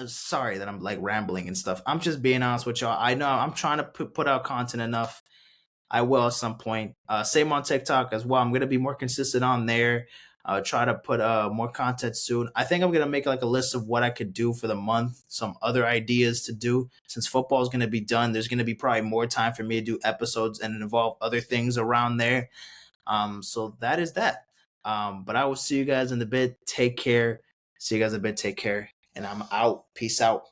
sorry that I'm like rambling and stuff. I'm just being honest with y'all. I know I'm trying to put out content enough. I will at some point. Same on TikTok as well. I'm gonna be more consistent on there. Try to put more content soon. I think I'm gonna make like a list of what I could do for the month. Some other ideas to do since football is gonna be done. There's gonna be probably more time for me to do episodes and involve other things around there. So that is that. But I will see you guys in a bit. Take care. See you guys in a bit. Take care. And I'm out. Peace out.